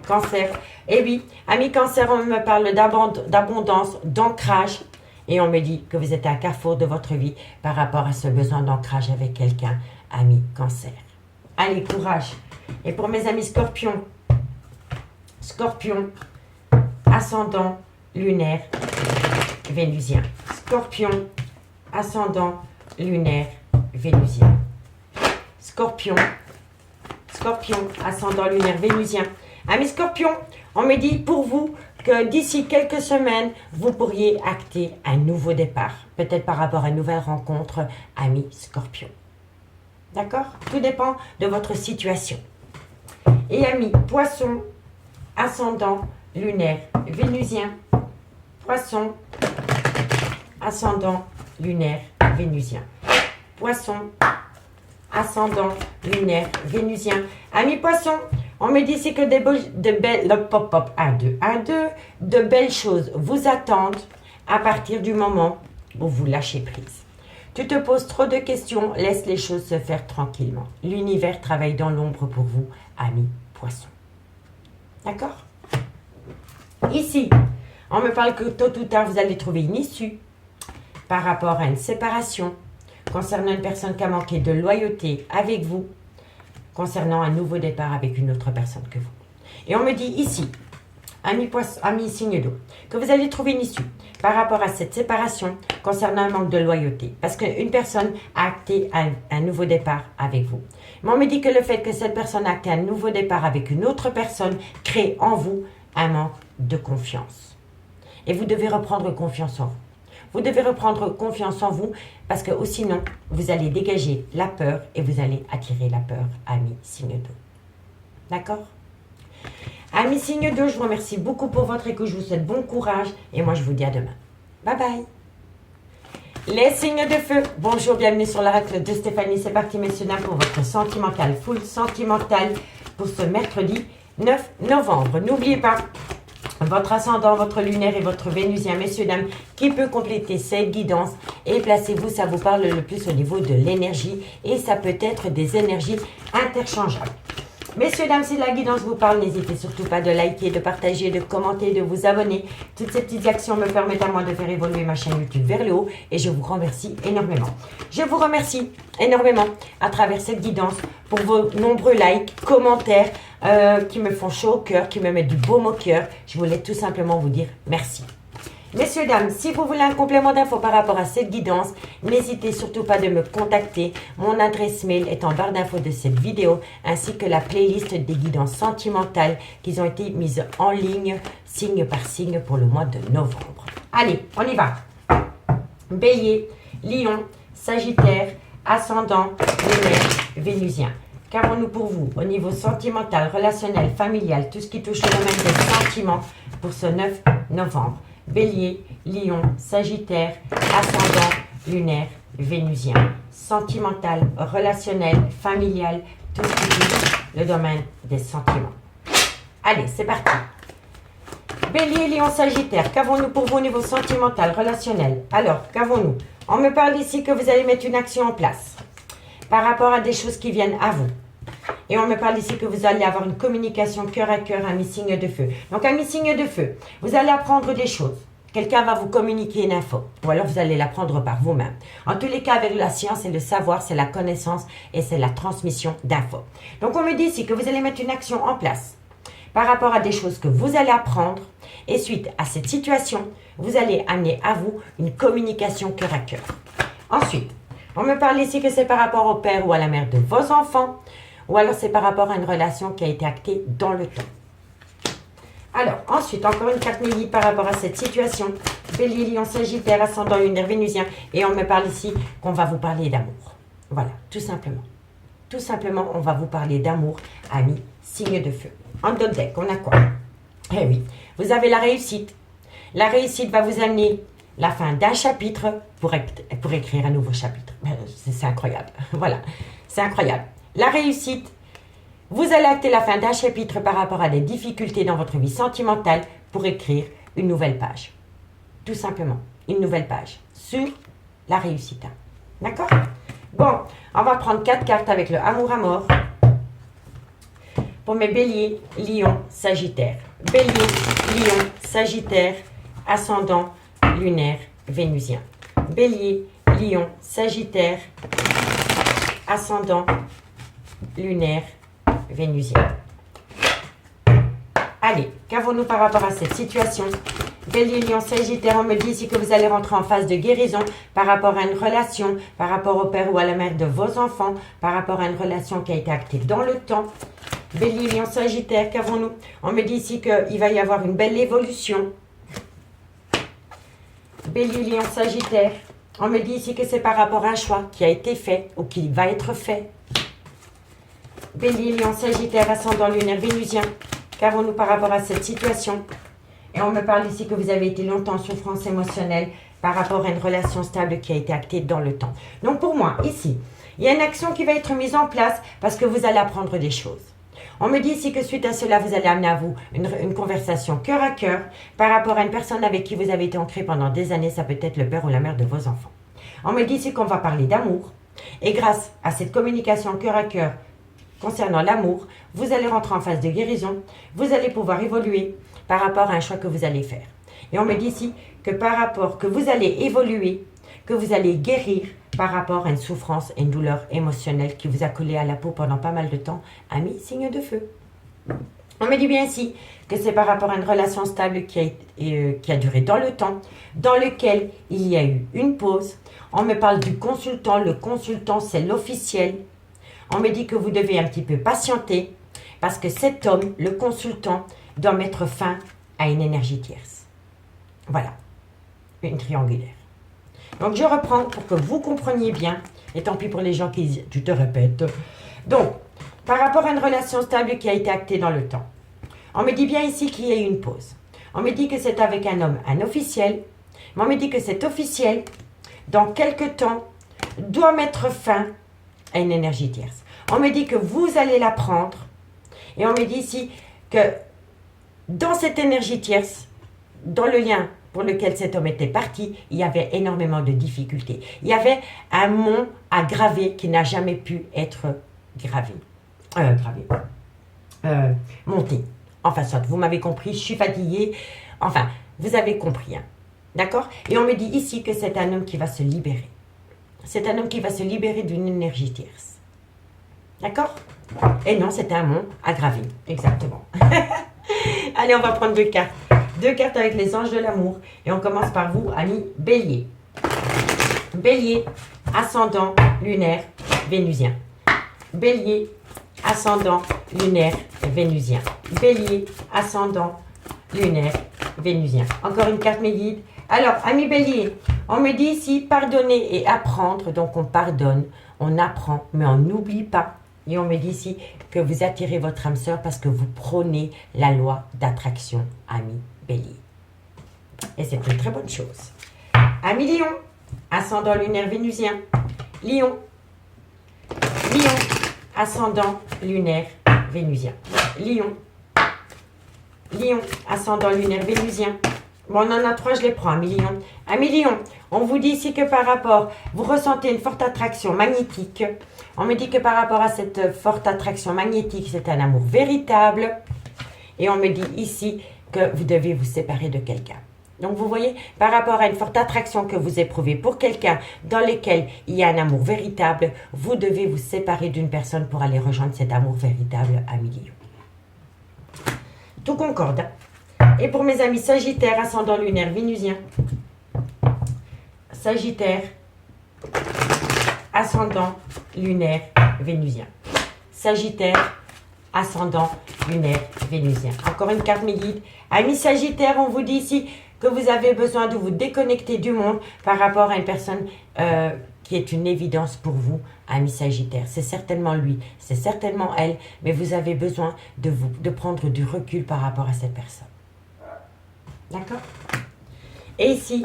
S1: Cancer, et oui, amis cancer, on me parle d'abondance, d'ancrage, et on me dit que vous êtes à un carrefour de votre vie par rapport à ce besoin d'ancrage avec quelqu'un, amis cancer. Allez, courage. Et pour mes amis scorpions, ascendant, lunaire, vénusien. Scorpion, ascendant, lunaire, vénusien. Scorpion, Scorpion, ascendant lunaire vénusien. Amis Scorpion, on me dit pour vous que d'ici quelques semaines, vous pourriez acter un nouveau départ. Peut-être par rapport à une nouvelle rencontre, amis Scorpion. D'accord? Tout dépend de votre situation. Et amis Poisson, ascendant lunaire vénusien. Poisson, ascendant lunaire vénusien. Poisson, ascendant lunaire vénusien. Amis Poissons, on me dit ici que de belles choses vous attendent à partir du moment où vous lâchez prise. Tu te poses trop de questions, laisse les choses se faire tranquillement. L'univers travaille dans l'ombre pour vous, amis Poissons. D'accord? Ici, on me parle que tôt ou tard, vous allez trouver une issue par rapport à une séparation, concernant une personne qui a manqué de loyauté avec vous, concernant un nouveau départ avec une autre personne que vous. Et on me dit ici, amis signe d'eau, que vous allez trouver une issue par rapport à cette séparation concernant un manque de loyauté. Parce qu'une personne a acté un nouveau départ avec vous. Mais on me dit que le fait que cette personne a acté un nouveau départ avec une autre personne crée en vous un manque de confiance. Et vous devez reprendre confiance en vous. Vous devez reprendre confiance en vous parce que sinon, vous allez dégager la peur et vous allez attirer la peur, amis signe d'eau. D'accord? Amis signe d'eau, je vous remercie beaucoup pour votre écoute. Je vous souhaite bon courage et moi, je vous dis à demain. Bye bye. Les signes de feu. Bonjour, bienvenue sur l'oracle de Stéphanie. C'est parti, messieurs, dames, pour votre sentimental, full sentimental pour ce mercredi 9 novembre. N'oubliez pas votre ascendant, votre lunaire et votre vénusien, messieurs, dames, qui peut compléter cette guidance. Et placez-vous, ça vous parle le plus au niveau de l'énergie. Et ça peut être des énergies interchangeables. Messieurs, dames, si la guidance vous parle, n'hésitez surtout pas de liker, de partager, de commenter, de vous abonner. Toutes ces petites actions me permettent à moi de faire évoluer ma chaîne YouTube vers le haut et je vous remercie énormément. Je vous remercie énormément à travers cette guidance pour vos nombreux likes, commentaires qui me font chaud au cœur, qui me mettent du baume au cœur. Je voulais tout simplement vous dire merci. Messieurs, dames, si vous voulez un complément d'infos par rapport à cette guidance, n'hésitez surtout pas de me contacter. Mon adresse mail est en barre d'infos de cette vidéo, ainsi que la playlist des guidances sentimentales qui ont été mises en ligne, signe par signe, pour le mois de novembre. Allez, on y va. Bélier, Lion, Sagittaire, Ascendant, lunaire, Vénusien. Qu'avons-nous pour vous au niveau sentimental, relationnel, familial, tout ce qui touche le domaine des sentiments pour ce 9 novembre? Bélier, Lion, Sagittaire, Ascendant, lunaire, Vénusien. Sentimental, relationnel, familial, tout ce qui touche le domaine des sentiments. Allez, c'est parti. Bélier, Lion, Sagittaire, qu'avons-nous pour vous au niveau sentimental, relationnel? Alors, qu'avons-nous? On me parle ici que vous allez mettre une action en place par rapport à des choses qui viennent à vous. Et on me parle ici que vous allez avoir une communication cœur à cœur, amis signe de feu. Donc, amis signe de feu, vous allez apprendre des choses. Quelqu'un va vous communiquer une info. Ou alors, vous allez l'apprendre par vous-même. En tous les cas, avec la science et le savoir, c'est la connaissance et c'est la transmission d'infos. Donc, on me dit ici que vous allez mettre une action en place par rapport à des choses que vous allez apprendre. Et suite à cette situation, vous allez amener à vous une communication cœur à cœur. Ensuite, on me parle ici que c'est par rapport au père ou à la mère de vos enfants. Ou alors c'est par rapport à une relation qui a été actée dans le temps. Alors, ensuite, encore une carte Mélie par rapport à cette situation. Bélier, Lion, Sagittaire, Ascendant, lunaire, Vénusien. Et on me parle ici qu'on va vous parler d'amour. Voilà, tout simplement. Tout simplement, on va vous parler d'amour, amis, signe de feu. En d'autres decks, on a quoi? Eh oui, vous avez la réussite. La réussite va vous amener la fin d'un chapitre pour écrire un nouveau chapitre. C'est incroyable. Voilà, c'est incroyable. La réussite, vous allez acter la fin d'un chapitre par rapport à des difficultés dans votre vie sentimentale pour écrire une nouvelle page. Tout simplement, une nouvelle page sur la réussite. D'accord? Bon, on va prendre 4 cartes avec le amour à mort pour mes béliers, lion, sagittaire. Bélier, lion, sagittaire, ascendant, lunaire, vénusien. Bélier, lion, sagittaire, ascendant, lunaire, vénusien. Allez, qu'avons-nous par rapport à cette situation? Bélier, Lion, Sagittaire, on me dit ici que vous allez rentrer en phase de guérison par rapport à une relation, par rapport au père ou à la mère de vos enfants, par rapport à une relation qui a été actée dans le temps. Bélier, Lion, Sagittaire, qu'avons-nous? On me dit ici qu'il va y avoir une belle évolution. Bélier, Lion, Sagittaire. On me dit ici que c'est par rapport à un choix qui a été fait ou qui va être fait. Bélier, Lion, Sagittaire, ascendant lunaire, Vénusien. Qu'avons-nous par rapport à cette situation? Et on me parle ici que vous avez été longtemps en souffrance émotionnelle par rapport à une relation stable qui a été actée dans le temps. Donc pour moi, ici, il y a une action qui va être mise en place parce que vous allez apprendre des choses. On me dit ici que suite à cela, vous allez amener à vous une conversation cœur à cœur par rapport à une personne avec qui vous avez été ancré pendant des années. Ça peut être le père ou la mère de vos enfants. On me dit ici qu'on va parler d'amour. Et grâce à cette communication cœur à cœur concernant l'amour, vous allez rentrer en phase de guérison. Vous allez pouvoir évoluer par rapport à un choix que vous allez faire. Et on me dit ici que par rapport que vous allez évoluer, que vous allez guérir par rapport à une souffrance et une douleur émotionnelle qui vous a collé à la peau pendant pas mal de temps, ami signe de feu. On me dit bien ici que c'est par rapport à une relation stable qui a duré dans le temps, dans lequel il y a eu une pause. On me parle du consultant. Le consultant, c'est l'officiel. On me dit que vous devez un petit peu patienter parce que cet homme, le consultant, doit mettre fin à une énergie tierce. Voilà, une triangulaire. Donc, je reprends pour que vous compreniez bien. Et tant pis pour les gens qui disent, tu te répètes. Donc, par rapport à une relation stable qui a été actée dans le temps, on me dit bien ici qu'il y a eu une pause. On me dit que c'est avec un homme, un officiel. Mais on me dit que cet officiel, dans quelque temps, doit mettre fin à une énergie tierce. On me dit que vous allez la prendre. Et on me dit ici que dans cette énergie tierce, dans le lien pour lequel cet homme était parti, il y avait énormément de difficultés. Il y avait un mont à graver qui n'a jamais pu être monté. Enfin, soit, vous m'avez compris, je suis fatiguée. Enfin, vous avez compris. Hein. D'accord? Et on me dit ici que c'est un homme qui va se libérer. C'est un homme qui va se libérer d'une énergie tierce. D'accord? Et non, c'est un mont à graver. Exactement. Allez, on va prendre deux cartes. Deux cartes avec les anges de l'amour. Et on commence par vous, ami Bélier. Bélier, ascendant lunaire vénusien. Bélier, ascendant lunaire vénusien. Bélier, ascendant lunaire vénusien. Encore une carte mes guides. Alors, ami Bélier, on me dit ici pardonner et apprendre. Donc, on pardonne, on apprend, mais on n'oublie pas. Et on me dit ici que vous attirez votre âme sœur parce que vous prônez la loi d'attraction, ami Bélier. Et c'est une très bonne chose. Ami Lion, ascendant lunaire vénusien. Lion, Lion, ascendant lunaire vénusien. Lion, Lion, ascendant lunaire vénusien. Bon, on en a trois, je les prends, ami Lion. Ami Lion, on vous dit ici que par rapport, vous ressentez une forte attraction magnétique. On me dit que par rapport à cette forte attraction magnétique, c'est un amour véritable. Et on me dit ici que vous devez vous séparer de quelqu'un. Donc, vous voyez, par rapport à une forte attraction que vous éprouvez pour quelqu'un dans lequel il y a un amour véritable, vous devez vous séparer d'une personne pour aller rejoindre cet amour véritable, ami Lion. Tout concorde. Et pour mes amis Sagittaire, ascendant lunaire vénusien. Sagittaire, ascendant lunaire vénusien. Sagittaire, ascendant lunaire vénusien. Encore une carte mes guides. Amis Sagittaire, on vous dit ici que vous avez besoin de vous déconnecter du monde par rapport à une personne qui est une évidence pour vous, ami Sagittaire. C'est certainement lui, c'est certainement elle, mais vous avez besoin de prendre du recul par rapport à cette personne. D'accord? Et ici,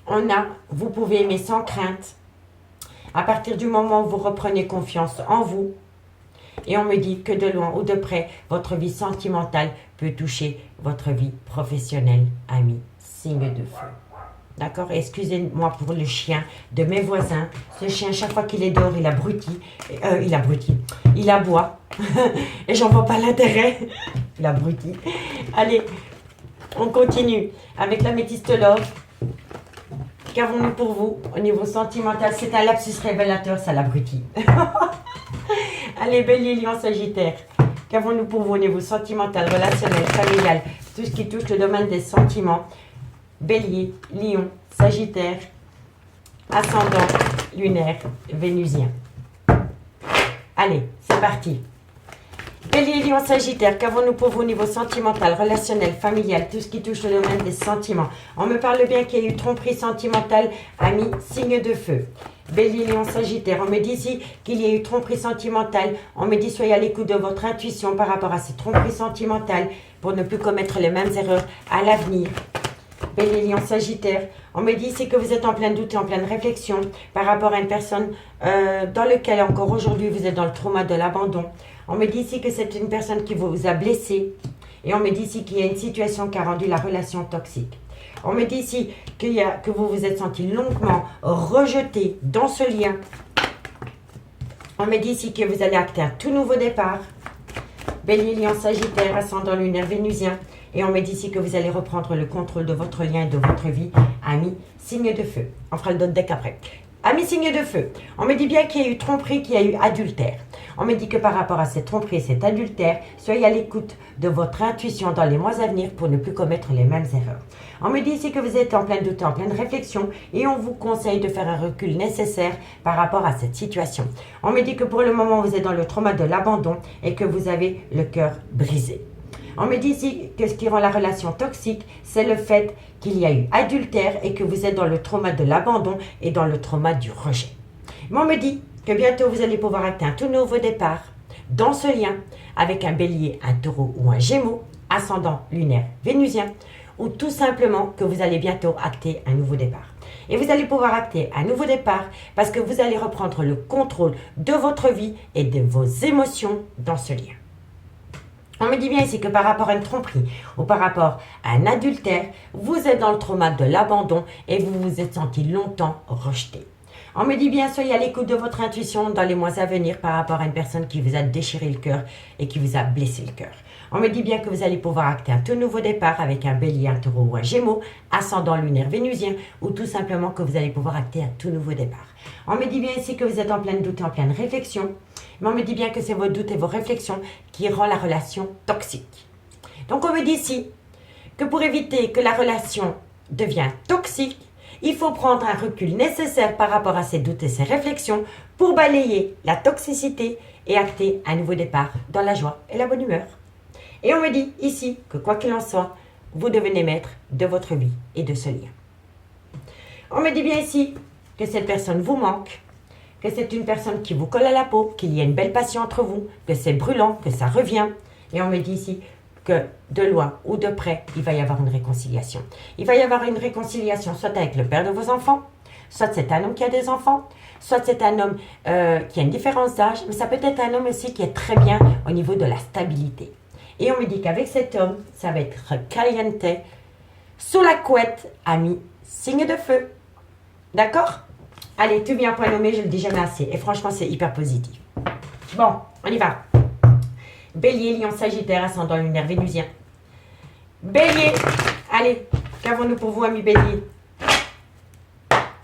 S1: on a, vous pouvez aimer sans crainte, à partir du moment où vous reprenez confiance en vous, et on me dit que de loin ou de près, votre vie sentimentale peut toucher votre vie professionnelle, ami, signe de feu. D'accord? Excusez-moi pour le chien de mes voisins. Ce chien, chaque fois qu'il est dehors, il abrutit. Il aboie. Et j'en vois pas l'intérêt. Il abrutit. Allez, on continue avec l'améthyste love. Qu'avons-nous pour vous au niveau sentimental? C'est un lapsus révélateur, ça l'abrutit. Allez, Bélier, Lion, Sagittaire. Qu'avons-nous pour vous au niveau sentimental, relationnel, familial, tout ce qui touche le domaine des sentiments? Bélier, Lion, Sagittaire, ascendant, lunaire, vénusien. Allez, c'est parti. Bélier, Lion, Sagittaire, qu'avons-nous pour vous au niveau sentimental, relationnel, familial, tout ce qui touche le domaine des sentiments? On me parle bien qu'il y a eu tromperie sentimentale, ami, signe de feu. Bélier, Lion, Sagittaire, on me dit ici qu'il y a eu tromperie sentimentale. On me dit soyez à l'écoute de votre intuition par rapport à ces tromperies sentimentales pour ne plus commettre les mêmes erreurs à l'avenir. Bélier, Lion, Sagittaire, on me dit ici que vous êtes en plein doute et en pleine réflexion par rapport à une personne dans laquelle encore aujourd'hui vous êtes dans le trauma de l'abandon. On me dit ici que c'est une personne qui vous a blessé et on me dit ici qu'il y a une situation qui a rendu la relation toxique. On me dit ici que vous vous êtes senti longuement rejeté dans ce lien. On me dit ici que vous allez acter un tout nouveau départ. Bélier, Lion, Sagittaire, ascendant lunaire vénusien. Et on me dit ici que vous allez reprendre le contrôle de votre lien et de votre vie. Ami, signe de feu. On fera le dot deck après. Ami, signe de feu. On me dit bien qu'il y a eu tromperie, qu'il y a eu adultère. On me dit que par rapport à cette tromperie et cet adultère, soyez à l'écoute de votre intuition dans les mois à venir pour ne plus commettre les mêmes erreurs. On me dit ici que vous êtes en plein doute, en pleine réflexion et on vous conseille de faire un recul nécessaire par rapport à cette situation. On me dit que pour le moment, vous êtes dans le trauma de l'abandon et que vous avez le cœur brisé. On me dit ici que ce qui rend la relation toxique, c'est le fait qu'il y a eu adultère et que vous êtes dans le trauma de l'abandon et dans le trauma du rejet. Mais on me dit que bientôt vous allez pouvoir acter un tout nouveau départ dans ce lien avec un bélier, un taureau ou un gémeaux, ascendant lunaire vénusien, ou tout simplement que vous allez bientôt acter un nouveau départ. Et vous allez pouvoir acter un nouveau départ parce que vous allez reprendre le contrôle de votre vie et de vos émotions dans ce lien. On me dit bien ici que par rapport à une tromperie ou par rapport à un adultère, vous êtes dans le trauma de l'abandon et vous vous êtes senti longtemps rejeté. On me dit bien, soyez à l'écoute de votre intuition dans les mois à venir par rapport à une personne qui vous a déchiré le cœur et qui vous a blessé le cœur. On me dit bien que vous allez pouvoir acter un tout nouveau départ avec un bélier, un taureau ou un gémeaux, ascendant lunaire vénusien, ou tout simplement que vous allez pouvoir acter un tout nouveau départ. On me dit bien ici que vous êtes en pleine doute et en pleine réflexion, mais on me dit bien que c'est vos doutes et vos réflexions qui rendent la relation toxique. Donc on me dit ici que pour éviter que la relation devienne toxique, il faut prendre un recul nécessaire par rapport à ces doutes et ces réflexions pour balayer la toxicité et acter un nouveau départ dans la joie et la bonne humeur. Et on me dit ici que quoi qu'il en soit, vous devenez maître de votre vie et de ce lien. On me dit bien ici que cette personne vous manque, que c'est une personne qui vous colle à la peau, qu'il y a une belle passion entre vous, que c'est brûlant, que ça revient. Et on me dit ici que de loin ou de près, il va y avoir une réconciliation. Il va y avoir une réconciliation soit avec le père de vos enfants, soit c'est un homme qui a des enfants, soit c'est un homme qui a une différence d'âge, mais ça peut être un homme aussi qui est très bien au niveau de la stabilité. Et on me dit qu'avec cet homme, ça va être caliente, sous la couette, ami, signe de feu. D'accord? Allez, tout bien point nommé, je le dis jamais assez. Et franchement, c'est hyper positif. Bon, on y va. Bélier, Lion, Sagittaire, ascendant lunaire vénusien. Bélier, allez, qu'avons-nous pour vous, ami Bélier?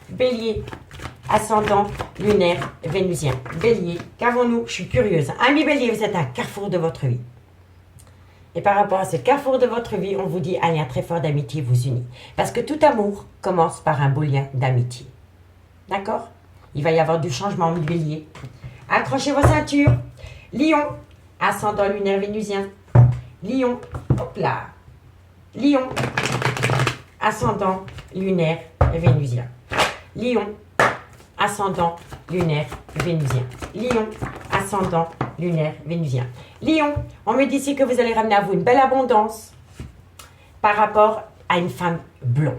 S1: Bélier, ascendant lunaire vénusien. Bélier, qu'avons-nous? Je suis curieuse. Ami Bélier, vous êtes à un carrefour de votre vie. Et par rapport à ce carrefour de votre vie, on vous dit un lien très fort d'amitié vous unit. Parce que tout amour commence par un beau lien d'amitié. D'accord? Il va y avoir du changement, ami Bélier. Accrochez vos ceintures. Lion, ascendant lunaire vénusien. Lion, hop là. Lion, ascendant lunaire vénusien. Lion, ascendant lunaire vénusien. Lion, ascendant lunaire vénusien. Lion, on me dit ici que vous allez ramener à vous une belle abondance par rapport à une femme blonde.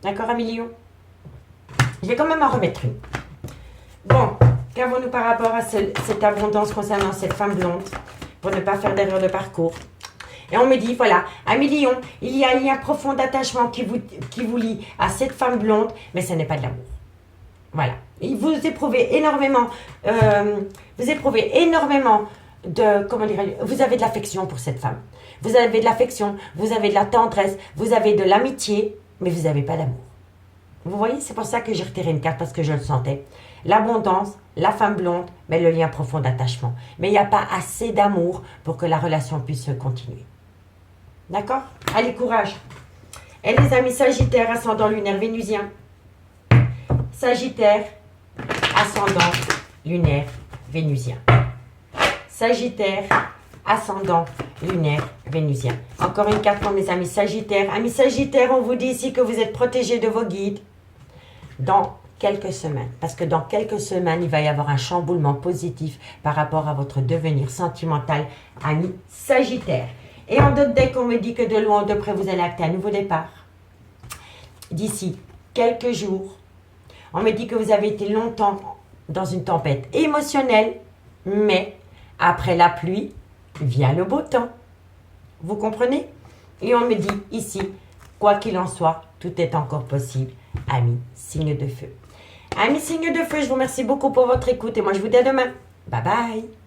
S1: D'accord, ami Lion? Je vais quand même en remettre une. Bon, qu'avons-nous par rapport à cette abondance concernant cette femme blonde pour ne pas faire d'erreur de parcours? Et on me dit, voilà, ami Lion, il y a un lien profond d'attachement qui vous lie à cette femme blonde, mais ce n'est pas de l'amour. Voilà. Et vous éprouvez énormément, de, comment dirais-je, vous avez de l'affection pour cette femme. Vous avez de l'affection, vous avez de la tendresse, vous avez de l'amitié, mais vous n'avez pas d'amour. Vous voyez, c'est pour ça que j'ai retiré une carte parce que je le sentais. L'abondance, la femme blonde, mais le lien profond d'attachement. Mais il n'y a pas assez d'amour pour que la relation puisse continuer. D'accord? Allez, courage. Et les amis Sagittaire, ascendant lunaire vénusien. Sagittaire, ascendant lunaire vénusien. Sagittaire, ascendant lunaire vénusien. Encore une carte pour mes amis Sagittaires. Amis Sagittaires, on vous dit ici que vous êtes protégés de vos guides dans quelques semaines. Parce que dans quelques semaines, il va y avoir un chamboulement positif par rapport à votre devenir sentimental, amis Sagittaires. Et en d'autres decks, on me dit que de loin ou de près, vous allez acter un nouveau départ. D'ici quelques jours, on me dit que vous avez été longtemps dans une tempête émotionnelle, mais après la pluie, vient le beau temps. Vous comprenez? Et on me dit ici, quoi qu'il en soit, tout est encore possible. Amis, signe de feu. Amis, signe de feu, je vous remercie beaucoup pour votre écoute et moi je vous dis à demain. Bye bye.